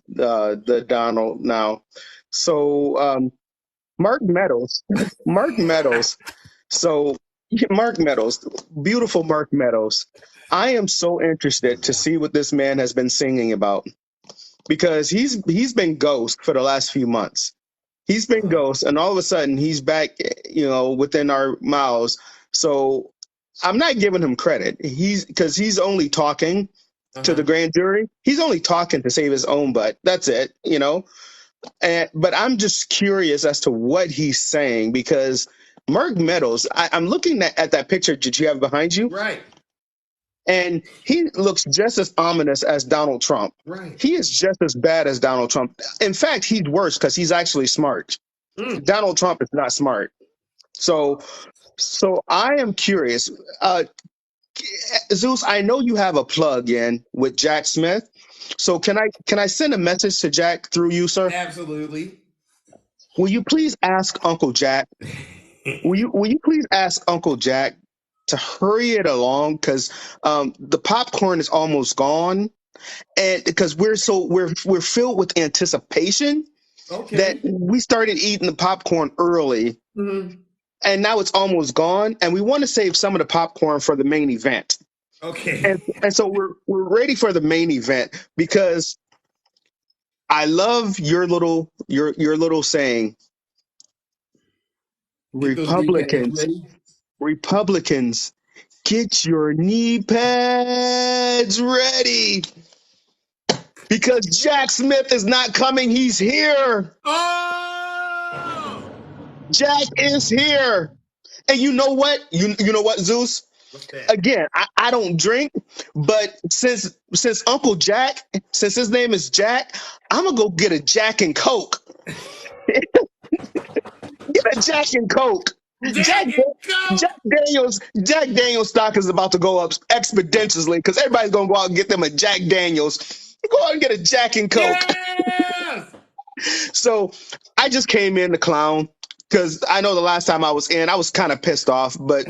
the Donald now. So Mark Meadows. So Mark Meadows, beautiful Mark Meadows. I am so interested to see what this man has been singing about, because he's been ghost for the last few months. He's been ghost, and all of a sudden he's back, within our mouths. So I'm not giving him credit. Because he's only talking to the grand jury. He's only talking to save his own butt. That's it, but I'm just curious as to what he's saying, because Mark Meadows, I'm looking at that picture that you have behind you.
Right.
And he looks just as ominous as Donald Trump.
Right.
He is just as bad as Donald Trump. In fact, he's worse because he's actually smart. Donald Trump is not smart. So I am curious. Zeus, I know you have a plug in with Jack Smith. So can I send a message to Jack through you, sir?
Absolutely.
Will you please ask Uncle Jack? Will you please ask Uncle Jack to hurry it along, because the popcorn is almost gone, and because we're filled with anticipation that we started eating the popcorn early, and now it's almost gone, and we want to save some of the popcorn for the main event.
Okay.
And so we're ready for the main event, because I love your little saying. Republicans, get your knee pads ready, because Jack Smith is not coming. He's here.
Oh!
Jack is here. And you know what? You know what, Zeus?
What's that?
Again, I don't drink, but since Uncle Jack, since his name is Jack, I'm gonna go get a Jack and Coke. Get a Jack and Coke. Jack Daniels stock is about to go up exponentially, because everybody's gonna go out and get them a Jack Daniels. Go out and get a Jack and Coke.
Yes!
So I just came in to clown, because I know the last time I was in, I was kind of pissed off, but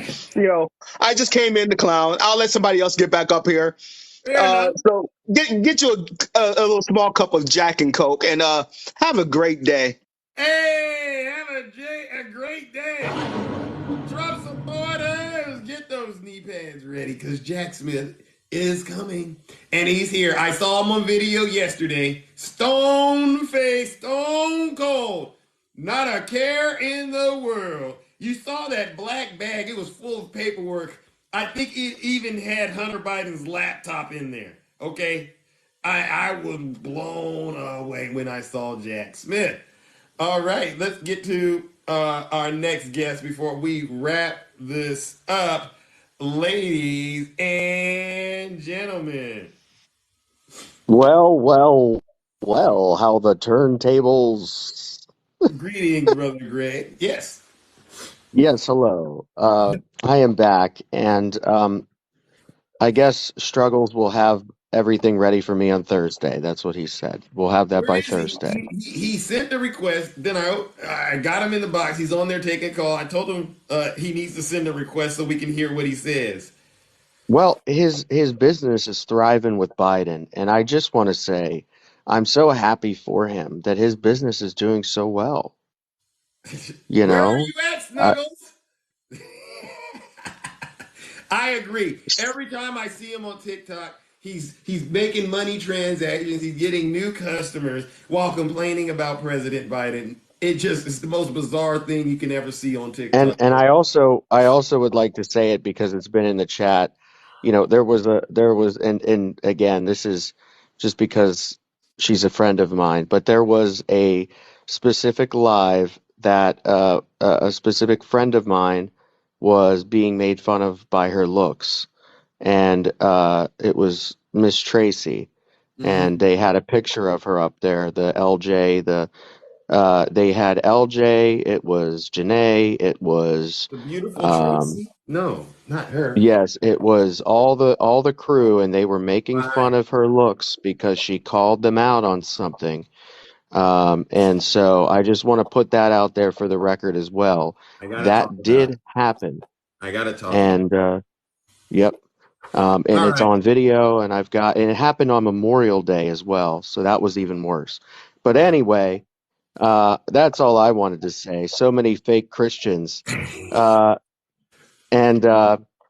I just came in to clown. I'll let somebody else get back up here. So get you a little small cup of Jack and Coke, and have a great day.
Hey, have a great day. Trump supporters, get those knee pads ready, because Jack Smith is coming. And he's here. I saw him on video yesterday. Stone face, stone cold. Not a care in the world. You saw that black bag. It was full of paperwork. I think it even had Hunter Biden's laptop in there. Okay? I was blown away when I saw Jack Smith. All right, let's get to our next guest before we wrap this up. Ladies and gentlemen.
Well, how the turntables.
Greetings, Brother Greg. Yes.
Yes, hello. I am back, and I guess Struggles will have everything ready for me on Thursday. That's what he said. We'll have that by Thursday.
He sent the request. Then I got him in the box. He's on there taking a call. I told him he needs to send a request so we can hear what he says.
Well, his business is thriving with Biden, and I just want to say I'm so happy for him that his business is doing so well. You
Where
know?
are you at, Snuggles? I agree. Every time I see him on TikTok, he's making money transactions. He's getting new customers while complaining about President Biden. It's the most bizarre thing you can ever see on TikTok.
And I also would like to say it because it's been in the chat. There was and again, this is just because she's a friend of mine, but there was a specific live that a specific friend of mine was being made fun of by her looks, and it was Miss Tracy, and they had a picture of her up there, the LJ, they had LJ, it was Janae, it was
the beautiful Tracy. No, not her.
Yes, it was all the crew, and they were making fun of her looks because she called them out on something. And so I just want to put that out there for the record as well. That did happen.
I gotta talk.
And yep. And it's on video, and and it happened on Memorial Day as well, so that was even worse. But anyway, that's all I wanted to say. So many fake Christians. And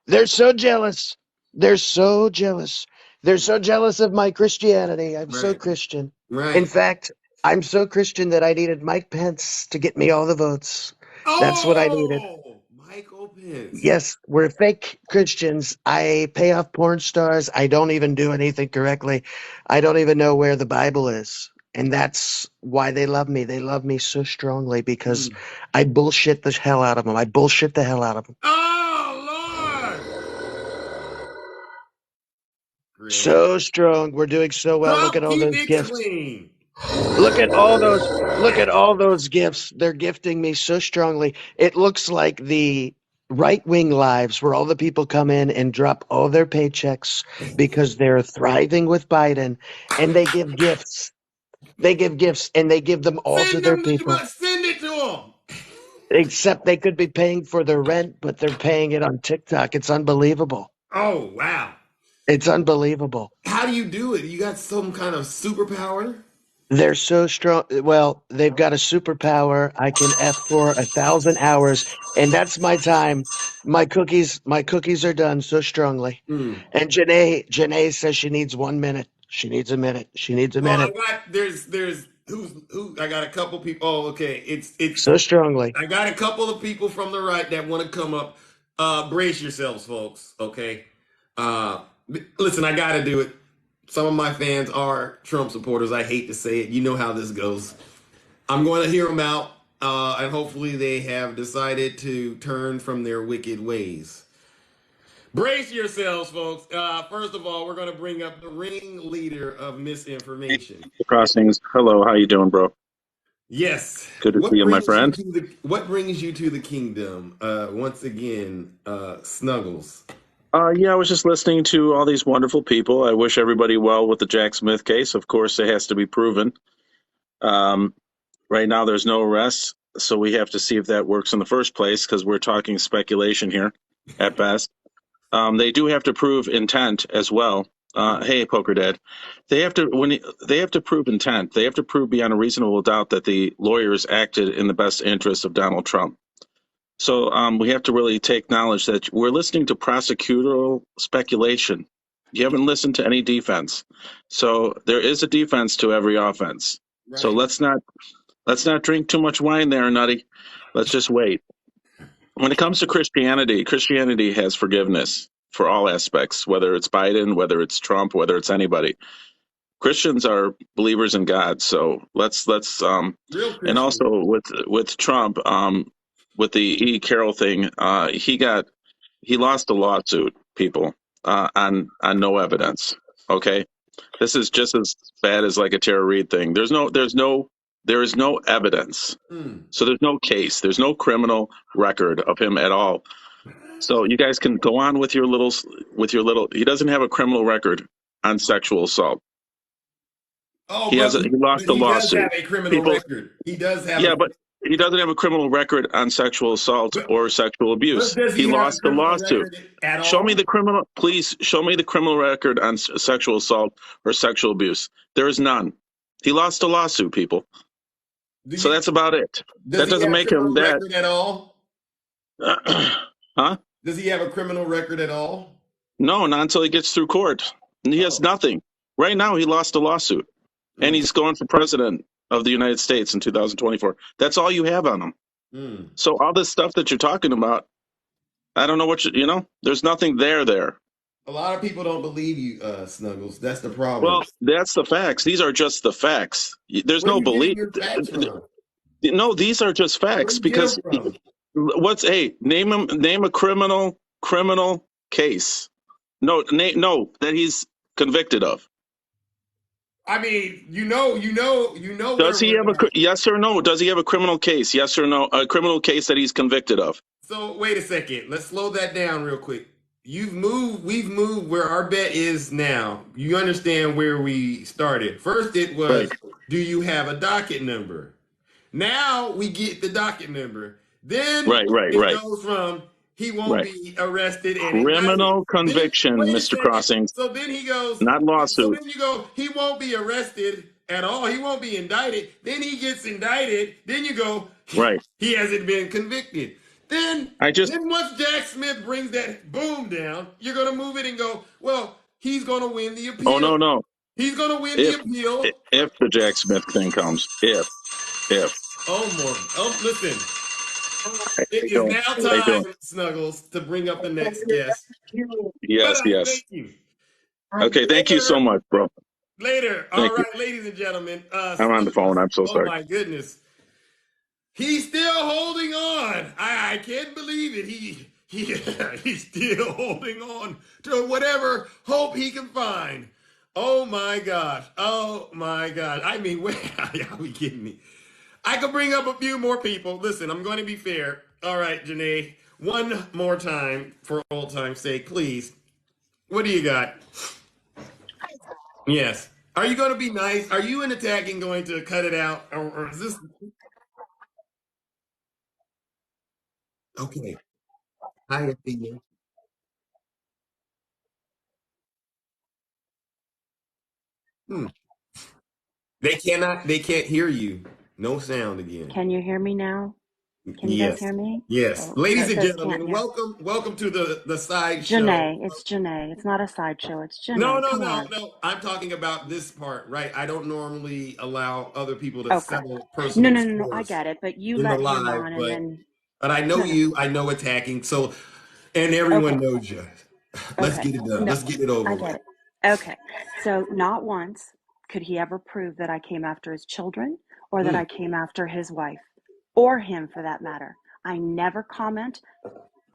they're so jealous. They're so jealous. They're so jealous of my Christianity. I'm so Christian.
Right.
In fact,
I'm so Christian that I needed Mike Pence to get me all the votes. That's what I needed.
Oh, Michael Pence.
Yes, we're fake Christians. I pay off porn stars. I don't even do anything correctly. I don't even know where the Bible is. And that's why they love me. They love me so strongly because I bullshit the hell out of them. I bullshit the hell out of them.
Oh, Lord.
So strong. We're doing so well. Look at all
Keep
those
it
gifts.
clean.
Look at all those gifts. They're gifting me so strongly. It looks like the right-wing lives where all the people come in and drop all their paychecks because they're thriving with Biden, and they give gifts. They give gifts and they give them all to their people.
Send it to them.
Except they could be paying for their rent, but they're paying it on TikTok. It's unbelievable.
Oh, wow.
It's unbelievable.
How do you do it? You got some kind of superpower?
They're so strong. Well, they've got a superpower. I can F for 1,000 hours, and that's my time. My cookies are done so strongly. And Janae says she needs 1 minute. She needs a minute. She needs a minute.
There's who I got a couple people. Oh, okay. It's
So strongly.
I got a couple of people from the right that want to come up. Brace yourselves, folks. Okay. Listen, I got to do it. Some of my fans are Trump supporters. I hate to say it. You know how this goes. I'm going to hear them out, and hopefully they have decided to turn from their wicked ways. Brace yourselves, folks. First of all, we're going to bring up the ringleader of misinformation.
Crossings. Hello, how you doing, bro?
Yes.
Good to see you, my friend.
What brings you to the kingdom? Once again, Snuggles.
Yeah, I was just listening to all these wonderful people. I wish everybody well with the Jack Smith case. Of course, it has to be proven. Right now, there's no arrests, so we have to see if that works in the first place because we're talking speculation here at best. They do have to prove intent as well. Hey, Poker Dad, they have to prove intent. They have to prove beyond a reasonable doubt that the lawyers acted in the best interest of Donald Trump. So we have to really take knowledge that we're listening to prosecutorial speculation. You haven't listened to any defense. So there is a defense to every offense. Right. So let's not drink too much wine there, Nutty. Let's just wait. When it comes to Christianity, Christianity has forgiveness for all aspects, whether it's Biden, whether it's Trump, whether it's anybody. Christians are believers in God. So let's and also with Trump, with the E. Carroll thing, he lost a lawsuit, people, on no evidence. Okay, this is just as bad as like a Tara Reid thing. There is no evidence, so there's no case. There's no criminal record of him at all. So you guys can go on with your little. He doesn't have a criminal record on sexual assault.
Oh,
he lost the lawsuit.
Does have a criminal record. He does have.
Yeah, but he doesn't have a criminal record on sexual assault or sexual abuse. He lost the lawsuit. Show me the criminal. Please show me the criminal record on sexual assault or sexual abuse. There is none. He lost the lawsuit, people. So that's about it. That doesn't make him that.
Record at all?
Huh?
Does he have a criminal record at all?
No, not until he gets through court. He has nothing. Right now, he lost a lawsuit. And he's going for president of the United States in 2024. That's all you have on him. So all this stuff that you're talking about, I don't know what there's nothing there.
A lot of people don't believe you, Snuggles. That's the problem.
Well, that's the facts. These are just the facts. There's no belief. No, these are just facts because name a criminal case. No, that he's convicted of.
I mean, you know.
Does he have yes or no? Does he have a criminal case? Yes or no? A criminal case that he's convicted of.
So wait a second. Let's slow that down real quick. We've moved where our bet is now. You understand where we started. First it was, do you have a docket number? Now we get the docket number. Then it goes from he won't be arrested and
criminal conviction, Mr. Crossings.
So then he goes,
not lawsuit.
So then you go, he won't be arrested at all. He won't be indicted. Then he gets indicted. Then you go, he hasn't been convicted. Then once Jack Smith brings that boom down, you're going to move it and go, well, he's going to win the appeal.
Oh, no.
He's going to win the appeal.
If the Jack Smith thing comes. If.
Oh, listen. It is
Doing?
now
How you doing?
time, Snuggles, to bring up the next guest.
Yes,
But
yes.
thank you.
Okay, thank you so much, bro.
Later.
Thank
All
you.
right, ladies and gentlemen.
I'm on the phone. I'm so
Oh,
sorry.
my goodness. He's still holding on. I can't believe it. He's still holding on to whatever hope he can find. Oh my gosh. Oh my God. I mean, y'all be kidding me. I could bring up a few more people. Listen, I'm going to be fair. All right, Janae, one more time for old time's sake, please. What do you got? Yes. Are you going to be nice? Are you in attacking going to cut it out? Or is this okay? Hi, Athena. Hmm. They can't hear you. No sound again.
Can you hear me now? Can you guys
Yes.
hear me?
Yes.
Oh,
Ladies
it
and
says can't
gentlemen,
hear.
welcome to the side show.
Janae, it's Janae. It's not a sideshow. It's
No,
Janae.
no,
Come
no,
on.
no. I'm talking about this part, right? I don't normally allow other people to
Okay.
settle
No,
personal
no, no, no. I
scores
get it. But you
in the
let him
live,
on, and
but
then
I know
no, no.
you, I know attacking, so and everyone
Okay.
knows you. Let's
Okay.
get it done.
No,
Let's get it over
I
with.
get it. Okay. So not once could he ever prove that I came after his children or that I
Mm,
came after his wife or him for that matter. I never comment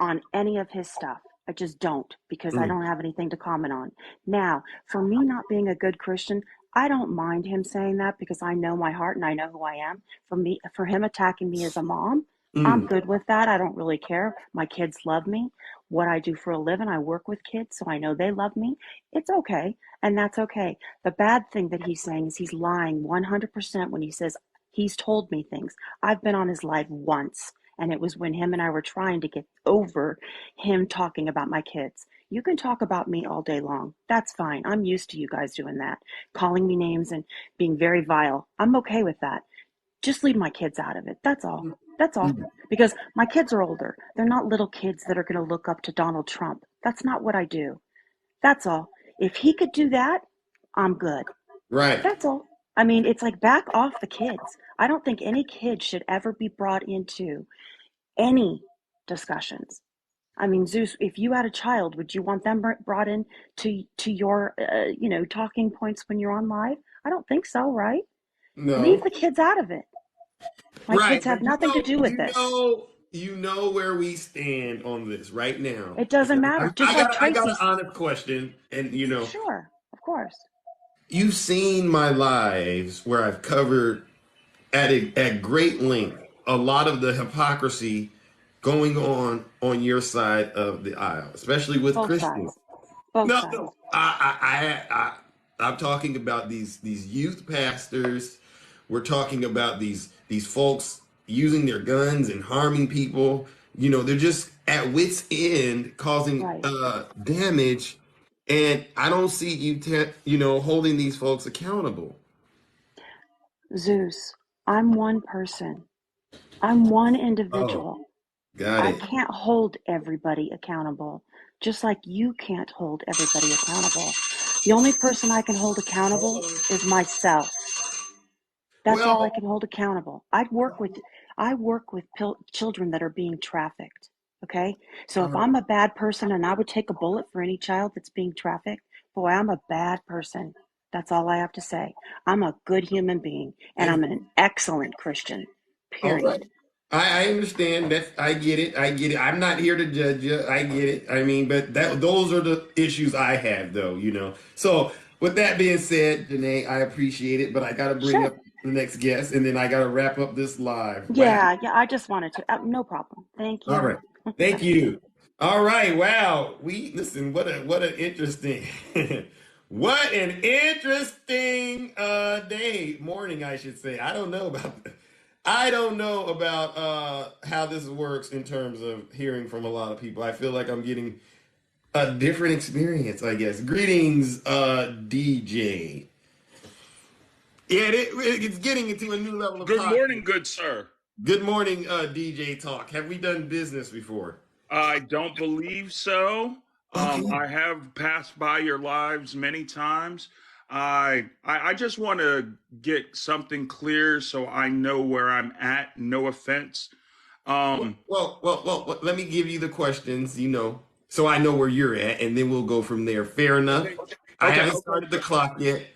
on any of his stuff. I just don't because I
mm,
don't have anything to comment on. Now, for me not being a good Christian, I don't mind him saying that because I know my heart and I know who I am. For him attacking me as a mom, I'm
mm.
good with that. I don't really care. My kids love me. What I do for a living, I work with kids, so I know they love me. It's okay, and that's okay. The bad thing that he's saying is he's lying 100% when he says he's told me things. I've been on his live once, and it was when him and I were trying to get over him talking about my kids. You can talk about me all day long. That's fine. I'm used to you guys doing that, calling me names and being very vile. I'm okay with that. Just leave my kids out of it. That's all. That's all. Because my kids are older. They're not little kids that are going to look up to Donald Trump. That's not what I do. That's all. If he could do that, I'm good.
Right.
That's all. I mean, it's like back off the kids. I don't think any kid should ever be brought into any discussions. I mean, Zeus, if you had a child, would you want them brought in to your, talking points when you're on live? I don't think so, right? Leave
No.
the kids out of it. My
Right,
kids have
but
nothing to do with this.
you know where we stand on this right now.
It doesn't matter. Just like
I got an
Tracy's.
honest question, and
Sure, of course.
you've seen my lives where I've covered at great length a lot of the hypocrisy going on your side of the aisle, especially with
Both
Christians.
sides. Both
No,
sides.
no, I'm talking about these youth pastors. We're talking about these folks using their guns and harming people. They're just at wits end, causing
Right.
damage, and I don't see holding these folks accountable.
Zeus, I'm one person. I'm one
Oh,
individual.
got
I
it.
can't hold everybody accountable, just like you can't hold everybody accountable. The only person I can hold accountable is myself. That's all I
Well,
can hold accountable. I work with children that are being trafficked. Okay? So if I'm a bad person and I would take a bullet for any child that's being trafficked, boy, I'm a bad person. That's all I have to say. I'm a good human being and I'm an excellent Christian.
all right.
Period.
I understand that. I get it. I get it. I'm not here to judge you. I get it. I mean, but those are the issues I have, though. So, with that being said, Janae, I appreciate it, but I got to bring
Sure.
up the next guest, and then I got to wrap up this live. Wow.
Yeah, I just wanted to. No problem. Thank
All
you.
right. Thank you. All right. Wow. We listen. What an interesting, what an interesting morning, I should say. I don't know about how this works in terms of hearing from a lot of people. I feel like I'm getting a different experience, I guess. Greetings, DJ. Yeah, it's getting into a new level of
Good
talk.
morning, good sir.
Good morning, DJ Talk. Have we done business before?
I don't believe so.
Okay.
I have passed by your lives many times. I just want to get something clear so I know where I'm at. No offense.
Well, let me give you the questions, so I know where you're at, and then we'll go from there. Fair enough.
Okay.
I
Okay.
haven't started the clock yet.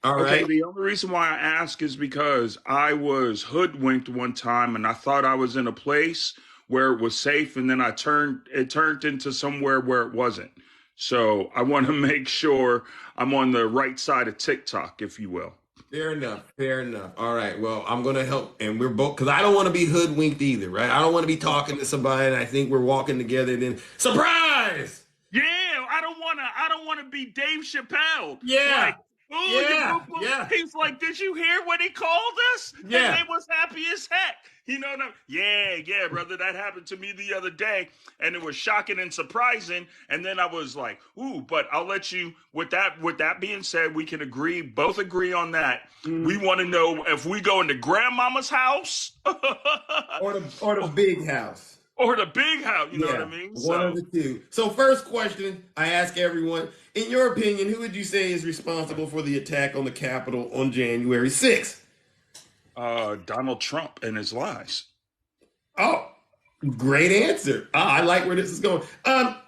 All
Okay,
right.
the only reason why I ask is because I was hoodwinked one time and I thought I was in a place where it was safe, and then it turned into somewhere where it wasn't. So I want to make sure I'm on the right side of TikTok, if you will.
Fair enough. Fair enough. All right. Well, I'm gonna help, and we're both, because I don't want to be hoodwinked either, right? I don't want to be talking to somebody and I think we're walking together, and then surprise.
Yeah, I don't wanna be Dave Chappelle.
Yeah.
Like, oh,
Yeah.
you boo-boo.
Yeah.
He's like, did you hear what he called us?
Yeah.
And they was happy as heck. You know what I mean? Yeah, brother. That happened to me the other day, and it was shocking and surprising. And then I was like, ooh, but I'll let you, with that being said, we can both agree on that. We want to know if we go into grandmama's house
or the big house.
Or the big house, you know what I mean?
One of the two. So first question I ask everyone, in your opinion, who would you say is responsible for the attack on the Capitol on January 6th?
Donald Trump and his lies.
Oh, great answer. I like where this is going.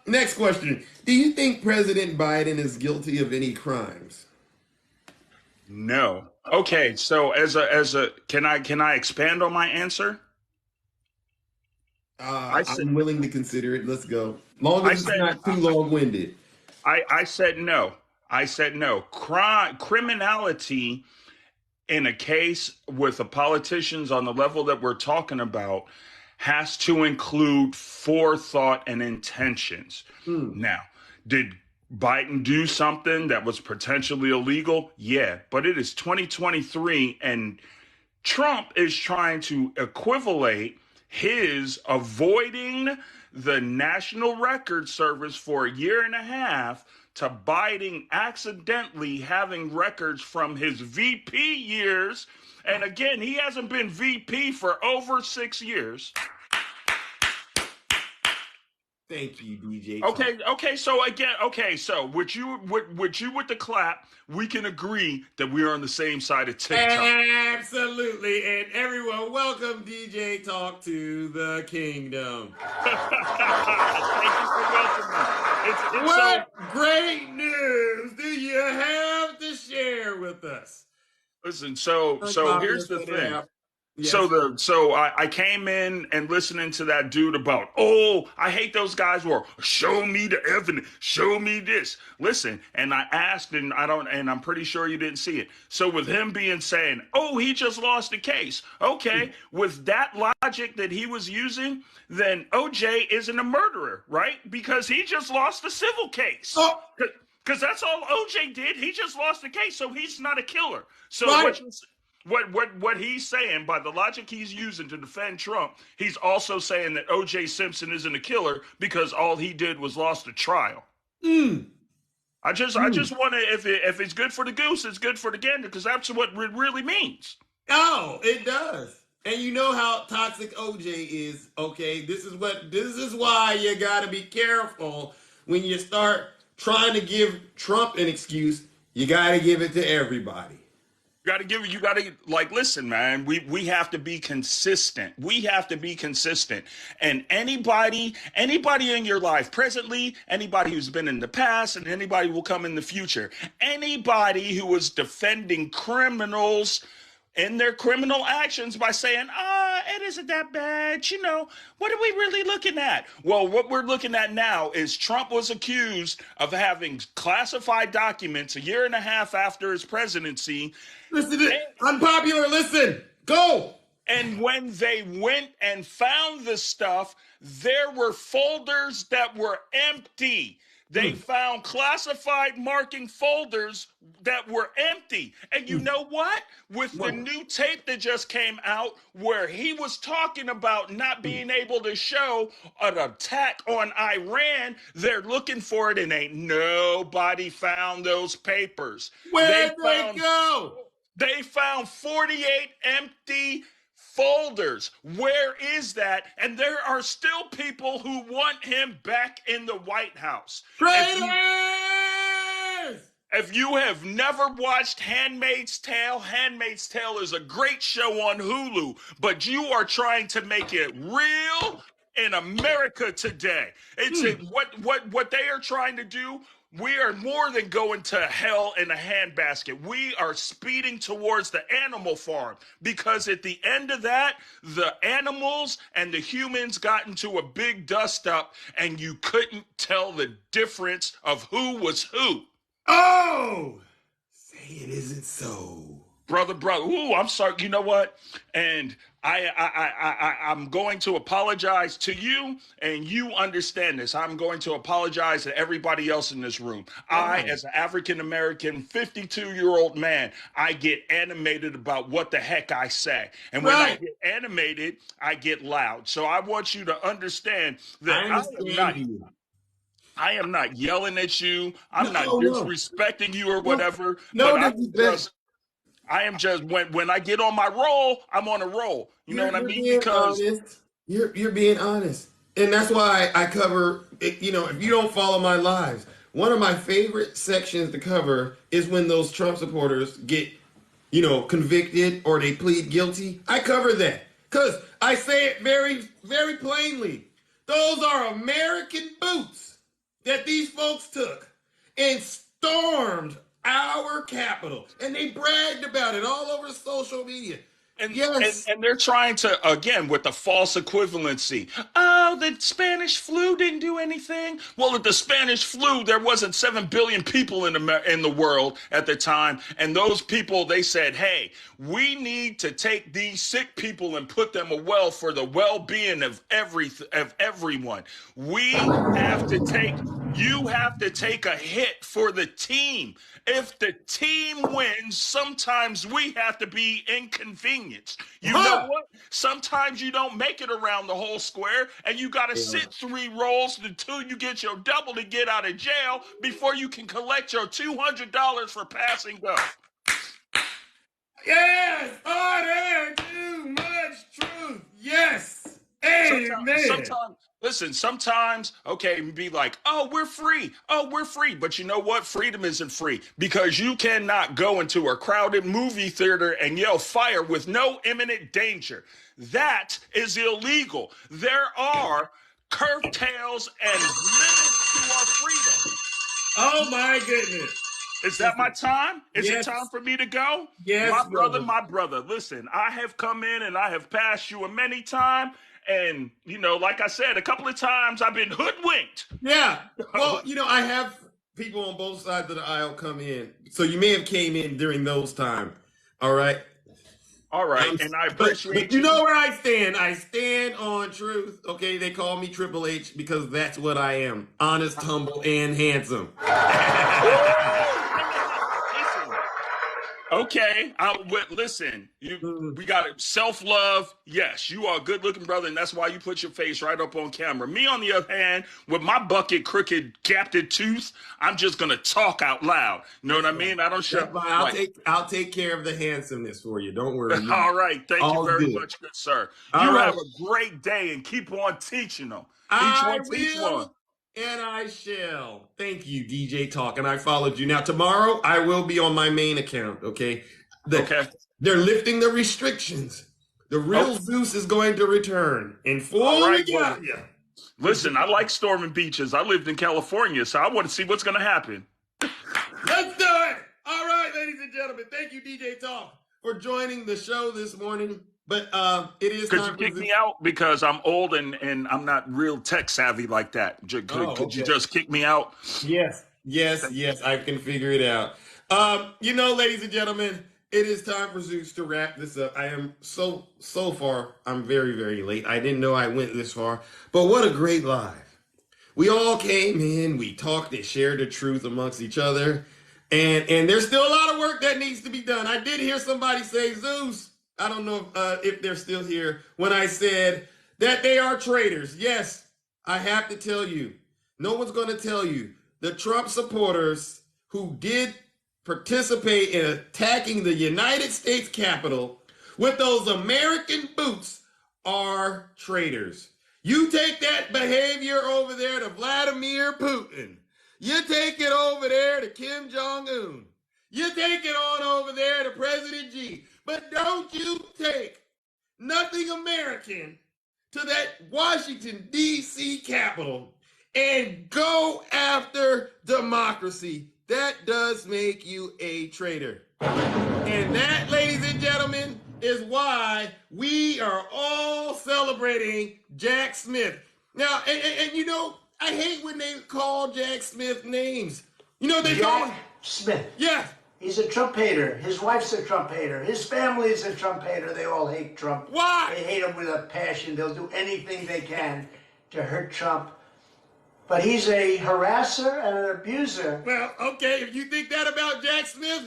Next question. Do you think President Biden is guilty of any crimes?
No. Okay, so can I expand on my answer?
I'm willing to consider it. Let's go. Long as it's not too long-winded.
I said no. Criminality in a case with the politicians on the level that we're talking about has to include forethought and intentions. Now, did Biden do something that was potentially illegal? Yeah, but it is 2023 and Trump is trying to equivalate his avoiding the National Record Service for a year and a half to Biden accidentally having records from his VP years. And again, he hasn't been VP for over 6 years.
Thank you, DJ.
So with you with the clap, we can agree that we are on the same side of TikTok.
Absolutely. And everyone, welcome DJ Talk to the Kingdom.
Thank you for welcoming me.
What great news do you have to share with us?
Listen, so here's the thing.
Yes.
So I came in and listening to that dude about, I hate those guys who are, show me the evidence, show me this. Listen, and I asked, and I'm pretty sure you didn't see it. So with him saying, he just lost the case. Okay, with that logic that he was using, then OJ isn't a murderer, right? Because he just lost the civil case. Because that's all OJ did. He just lost the case, so he's not a killer. So what he's saying, by the logic he's using to defend Trump, he's also saying that O.J. Simpson isn't a killer because all he did was lost a trial. I just want to, if it's good for the goose, it's good for the gander, because that's what it really means.
Oh, it does. And you know how toxic OJ is, okay? This is why you gotta be careful when you start trying to give Trump an excuse. You gotta give it to everybody.
Listen, man, we have to be consistent. And anybody in your life presently, anybody who's been in the past, and anybody who will come in the future, anybody who is defending criminals in their criminal actions by saying, it isn't that bad. What are we really looking at? Well, what we're looking at now is Trump was accused of having classified documents a year and a half after his presidency.
Listen, unpopular, listen, go.
And when they went and found the stuff, there were folders that were empty. They found classified marking folders that were empty. And you know what? With the new tape that just came out where he was talking about not being able to show an attack on Iran, they're looking for it and ain't nobody found those papers.
Where'd they go?
They found 48 empty folders. Where is that? And there are still people who want him back in the White House.
Traitors!
If you have never watched Handmaid's Tale is a great show on Hulu, but you are trying to make it real in America today. It's what they are trying to do. We are more than going to hell in a handbasket. We are speeding towards the animal farm because at the end of that, the animals and the humans got into a big dust up and you couldn't tell the difference of who was who.
Oh, say it isn't so.
Brother. Ooh, I'm sorry. You know what? And I'm going to apologize to you, and you understand this. I'm going to apologize to everybody else in this room. I, as an African American, 52-year-old man, I get animated about what the heck I say. And when I get animated, I get loud. So I want you to understand that I am not yelling at you. I'm not disrespecting you or whatever. But I am just when I get on my roll, I'm on a roll. You know what I mean? Because
honest. You're being honest, and that's why I cover. You know, if you don't follow my lives, one of my favorite sections to cover is when those Trump supporters get, convicted or they plead guilty. I cover that because I say it very, very plainly. Those are American boots that these folks took and stormed our Capitol, and they bragged about it all over social media.
And they're trying to, again, with the false equivalency. Oh, the Spanish flu didn't do anything. Well, at the Spanish flu, there wasn't 7 billion people in the world at the time. And those people, they said, hey, we need to take these sick people and put them away for the well-being of everyone. You have to take a hit for the team. If the team wins, sometimes we have to be inconvenienced. You know what? Sometimes you don't make it around the whole square, and you got to sit 3 rolls until you get your double to get out of jail before you can collect your $200 for passing go.
Yes! Oh, there's too much truth. Yes! Amen.
Sometimes, okay, be like, oh, we're free. Oh, we're free. But you know what? Freedom isn't free because you cannot go into a crowded movie theater and yell fire with no imminent danger. That is illegal. There are curtails and limits to our freedom.
Oh, my goodness.
Is that my time? Is it time for me to go?
Yes,
my brother. Listen, I have come in and I have passed you a many time. And, like I said, a couple of times I've been hoodwinked.
Yeah. Well, I have people on both sides of the aisle come in. So you may have came in during those times. All right.
And I appreciate
but you know where I stand. I stand on truth. Okay. They call me Triple H because that's what I am. Honest, humble, and handsome.
Okay, listen, we got it. Self-love, yes, you are a good-looking brother, and that's why you put your face right up on camera. Me, on the other hand, with my bucket, crooked, gapped tooth, I'm just gonna talk out loud. You know what I mean? I don't show.
I'll take care of the handsomeness for you. Don't worry.
All right, thank you very much, good sir. You have a great day, and keep on teaching them. Teach one.
And I shall. Thank you, DJ Talk. And I followed you. Now, tomorrow, I will be on my main account, okay? They're lifting the restrictions. The real Zeus is going to return in full regalia.
Listen, I like storming beaches. I lived in California, so I want to see what's going to happen.
Let's do it. All right, ladies and gentlemen. Thank you, DJ Talk, for joining the show this morning. But it is
time. Could you kick me out because I'm old and I'm not real tech savvy like that? Could you just kick me out?
Yes. I can figure it out. Ladies and gentlemen, it is time for Zeus to wrap this up. I am so far. I'm very, very late. I didn't know I went this far, but what a great live. We all came in. We talked and shared the truth amongst each other, and there's still a lot of work that needs to be done. I did hear somebody say Zeus. I don't know if they're still here when I said that they are traitors. Yes, I have to tell you. No one's going to tell you. The Trump supporters who did participate in attacking the United States Capitol with those American boots are traitors. You take that behavior over there to Vladimir Putin. You take it over there to Kim Jong-un. You take it on over there to President Xi. But don't you take nothing American to that Washington, D.C. Capitol and go after democracy. That does make you a traitor. And that, ladies and gentlemen, is why we are all celebrating Jack Smith. Now, and you know, I hate when they call Jack Smith names. You know, they call him
Smith.
Yeah.
He's a Trump hater. His wife's a Trump hater. His family is a Trump hater. They all hate Trump.
Why?
They hate him with a passion. They'll do anything they can to hurt Trump. But he's a harasser and an abuser.
Well, okay, if you think that about Jack Smith,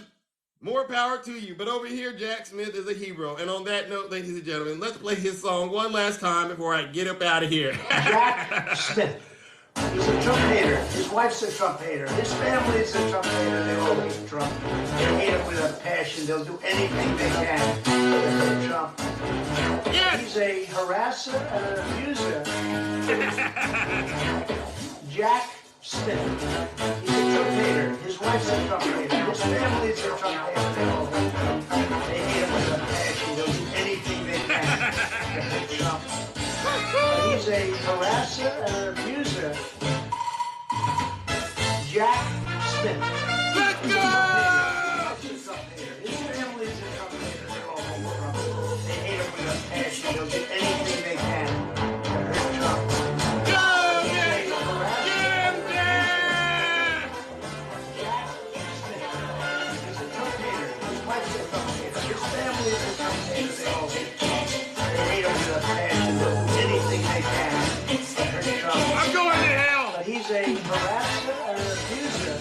more power to you. But over here, Jack Smith is a hero. And on that note, ladies and gentlemen, let's play his song one last time before I get up out of here.
Jack Smith. He's a Trump hater. His wife's a Trump hater. His family is a Trump hater. They all hate Trump. They hate him with a passion. They'll do anything they can to hurt Trump. Yes. He's a harasser and an abuser. Jack Smith. He's a Trump hater. His wife's a Trump hater. His family is a Trump hater. They all hate Trump. They hate him with a passion. They'll do anything they can to hurt Trump. He's a harasser and an abuser. Jack Smith.
Let's go!
His family is a Trump hater. They're all hate Trump. They hate him with a passion. They'll do anything they can to hurt Trump.
Go,
He's a harasser. Jack Smith. He's a Trump hater. His wife's a Trump hater. His family is a Trump hater. They all hate Trump. They hate him with a passion. They'll do anything they can to hurt Trump.
I'm going to hell.
But he's a harasser and an abuser.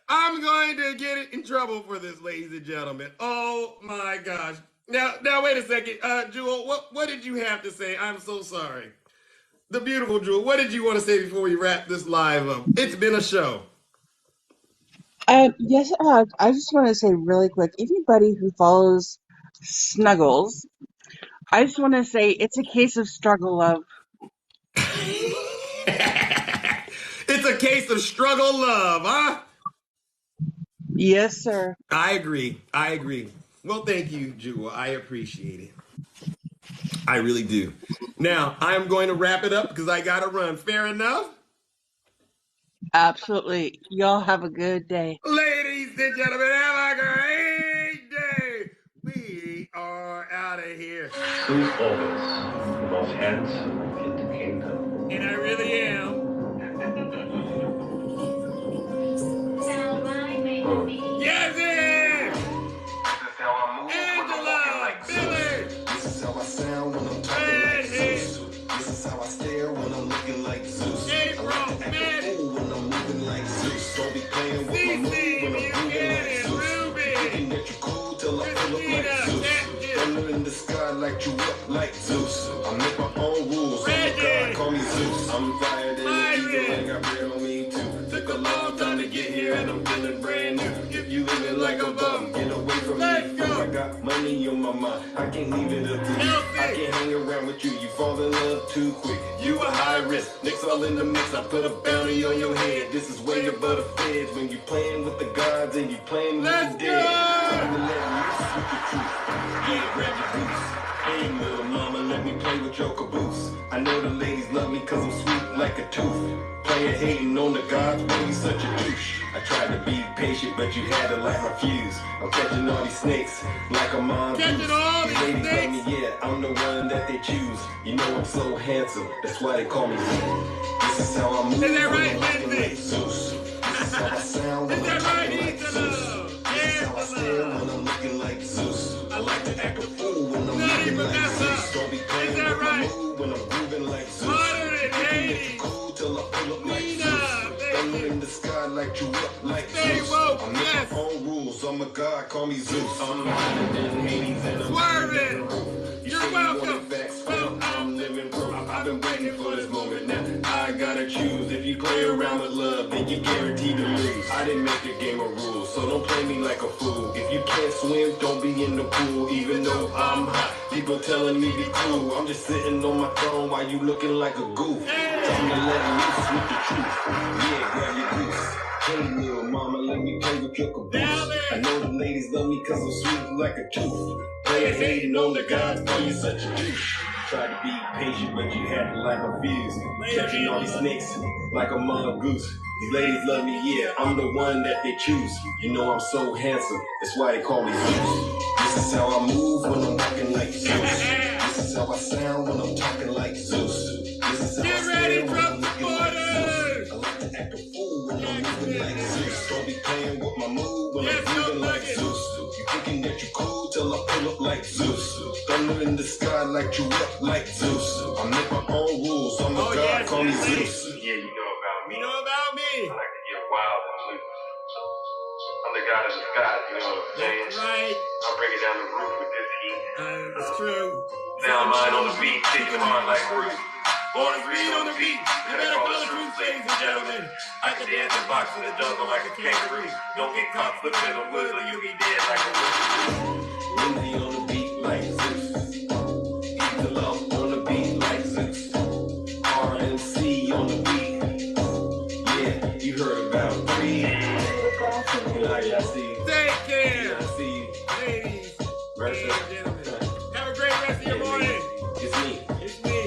I'm going to get in trouble for this, ladies and gentlemen. Oh my gosh. Now wait a second. Jewel, what did you have to say? I'm so sorry. The beautiful Jewel, what did you want to say before we wrap this live up? It's been a show.
Yes, I just want to say really quick, anybody who follows Snuggles, I just want to say it's a case of struggle love.
It's a case of struggle love, huh?
Yes, sir.
I agree. Well, thank you, Jewel. I appreciate it. I really do. Now, I'm going to wrap it up because I got to run. Fair enough?
Absolutely. Y'all have a good day.
Ladies and gentlemen, have a great day. We are out of here.
Who's always the most handsome in the kingdom?
And I really am. Yes, it! Angela, Billy!
This is how I sound when I'm talking like Zeus. This is how I stare when I'm looking like Zeus. I like to act a fool when I'm moving like Zeus. Don't be playing with my mood when I'm moving like Zeus. Thinking that you're cool till I pull up like Zeus. Thunder in the sky like you up like Zeus. I make my own rules. I'm a god, call me Zeus. I'm fired in the eagle and got bread on me too. Took a long time to get here and I'm feeling brand new. If you living like a bum, get away from me. I got money on my mind, I can't leave it up to you. I can't hang around with you, you fall in love too quick. You a high risk, Nick's all in the mix. I put a bounty on your head. This is way above the feds. When you playing with the gods and you playing with the dead. Time to let loose with the truth. Yeah, grab your boots. Hey, little mama, let me play with your caboose. I know the ladies love me cause I'm sweet like a tooth. Playing hating on the gods, but you such a douche. I tried to be patient, but you had to light my fuse. I'm catching all these snakes like a mongoose.
Catching all these
ladies
snakes.
love me, yeah, I'm the one that they choose. You know I'm so handsome, that's why they call me Zeus. This is how I move.
Is that right,
when I'm
Lindsay?
like Zeus. This is how I sound when
Is
I'm
that right,
talking like
Angela?
Zeus. This is how I stare when I'm looking like Zeus. I like to act a fool when I'm
Nutty
moving like
Vanessa.
Zeus. Don't be playing
Is
with
that
my
right?
mood when I'm grooving like Zeus.
Hotter than
Thinking that
Hades.
you cool till I pull up like
Nina,
Zeus.
baby.
Thunder in the sky like you up like
Stay
Zeus.
woke,
I make
yes.
my own rules. I'm a god, call me Zeus. I'm hotter than Hades and I'm
Swerving.
You
You're
say you
welcome.
wanted facts, well, I'm living proof. I've been waiting for this moment now. I gotta choose. If you play around with love, then you're guaranteed to lose. I I didn't make a game of rules, so don't play me like a fool. If you can't swim, don't be in the pool. Even though I'm hot, people telling me be cool. I'm just sitting on my throne while you looking like a goof. Time to let loose with the truth. Yeah, grab your goose. Hey, little mama, let me play with your caboose. I know the ladies love me cause I'm sweet like a tooth. Players hating on the gods, boy, you such a douche. Tried to be patient, but you had to light my fuse. Catching all these snakes like a mongoose. These ladies love me, yeah, I'm the one that they choose. You know I'm so handsome, that's why they call me Zeus. This is how I move when I'm walking like Zeus. This is how I sound when I'm talking like Zeus. This is how I stand when I'm looking like Zeus. I like to act a fool when I'm moving like Zeus. Don't be playing with my mood when I'm moving like Zeus. You thinking that you cool till I pull up like Zeus. Thunder in the sky, light you up like Zeus. I make my own rules, I'm a god, call me Zeus.
Yeah, you know about me.
You know about me.
I like to get wild and loose. I'm the god of the sky, you know what I'm saying?
That's right.
I'll bring it down the roof with this heat.
It's true.
Downline on the beat, take it hard like Bruce.
On the beat, on the beat. You better call the truth, ladies and gentlemen.
I can dance and box in the jungle like a kangaroo. Don't get caught flipping in the woods or you'll be dead like a root.
Lindsay on the beat like Zeus. Eat the love on the beat like Zeus. RNC on the beat. Yeah, you heard about me. I see.
Take care.
I see.
Ladies
Rest
and gentlemen. Have a great rest of your morning.
It's me.
It's me.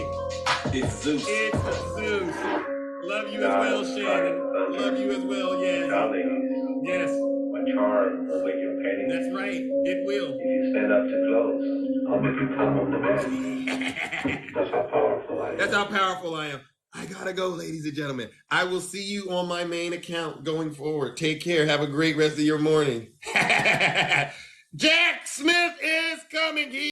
It's Zeus.
It's Zeus. Love you as well, Shannon. Love you as well, yes. Yes.
My charm will make your painting.
That's right. It will.
If you stand up too close, I'll make you come on the bed. That's how powerful I am.
That's how powerful I am. I gotta go, ladies and gentlemen. I will see you on my main account going forward. Take care. Have a great rest of your morning. Jack Smith is coming.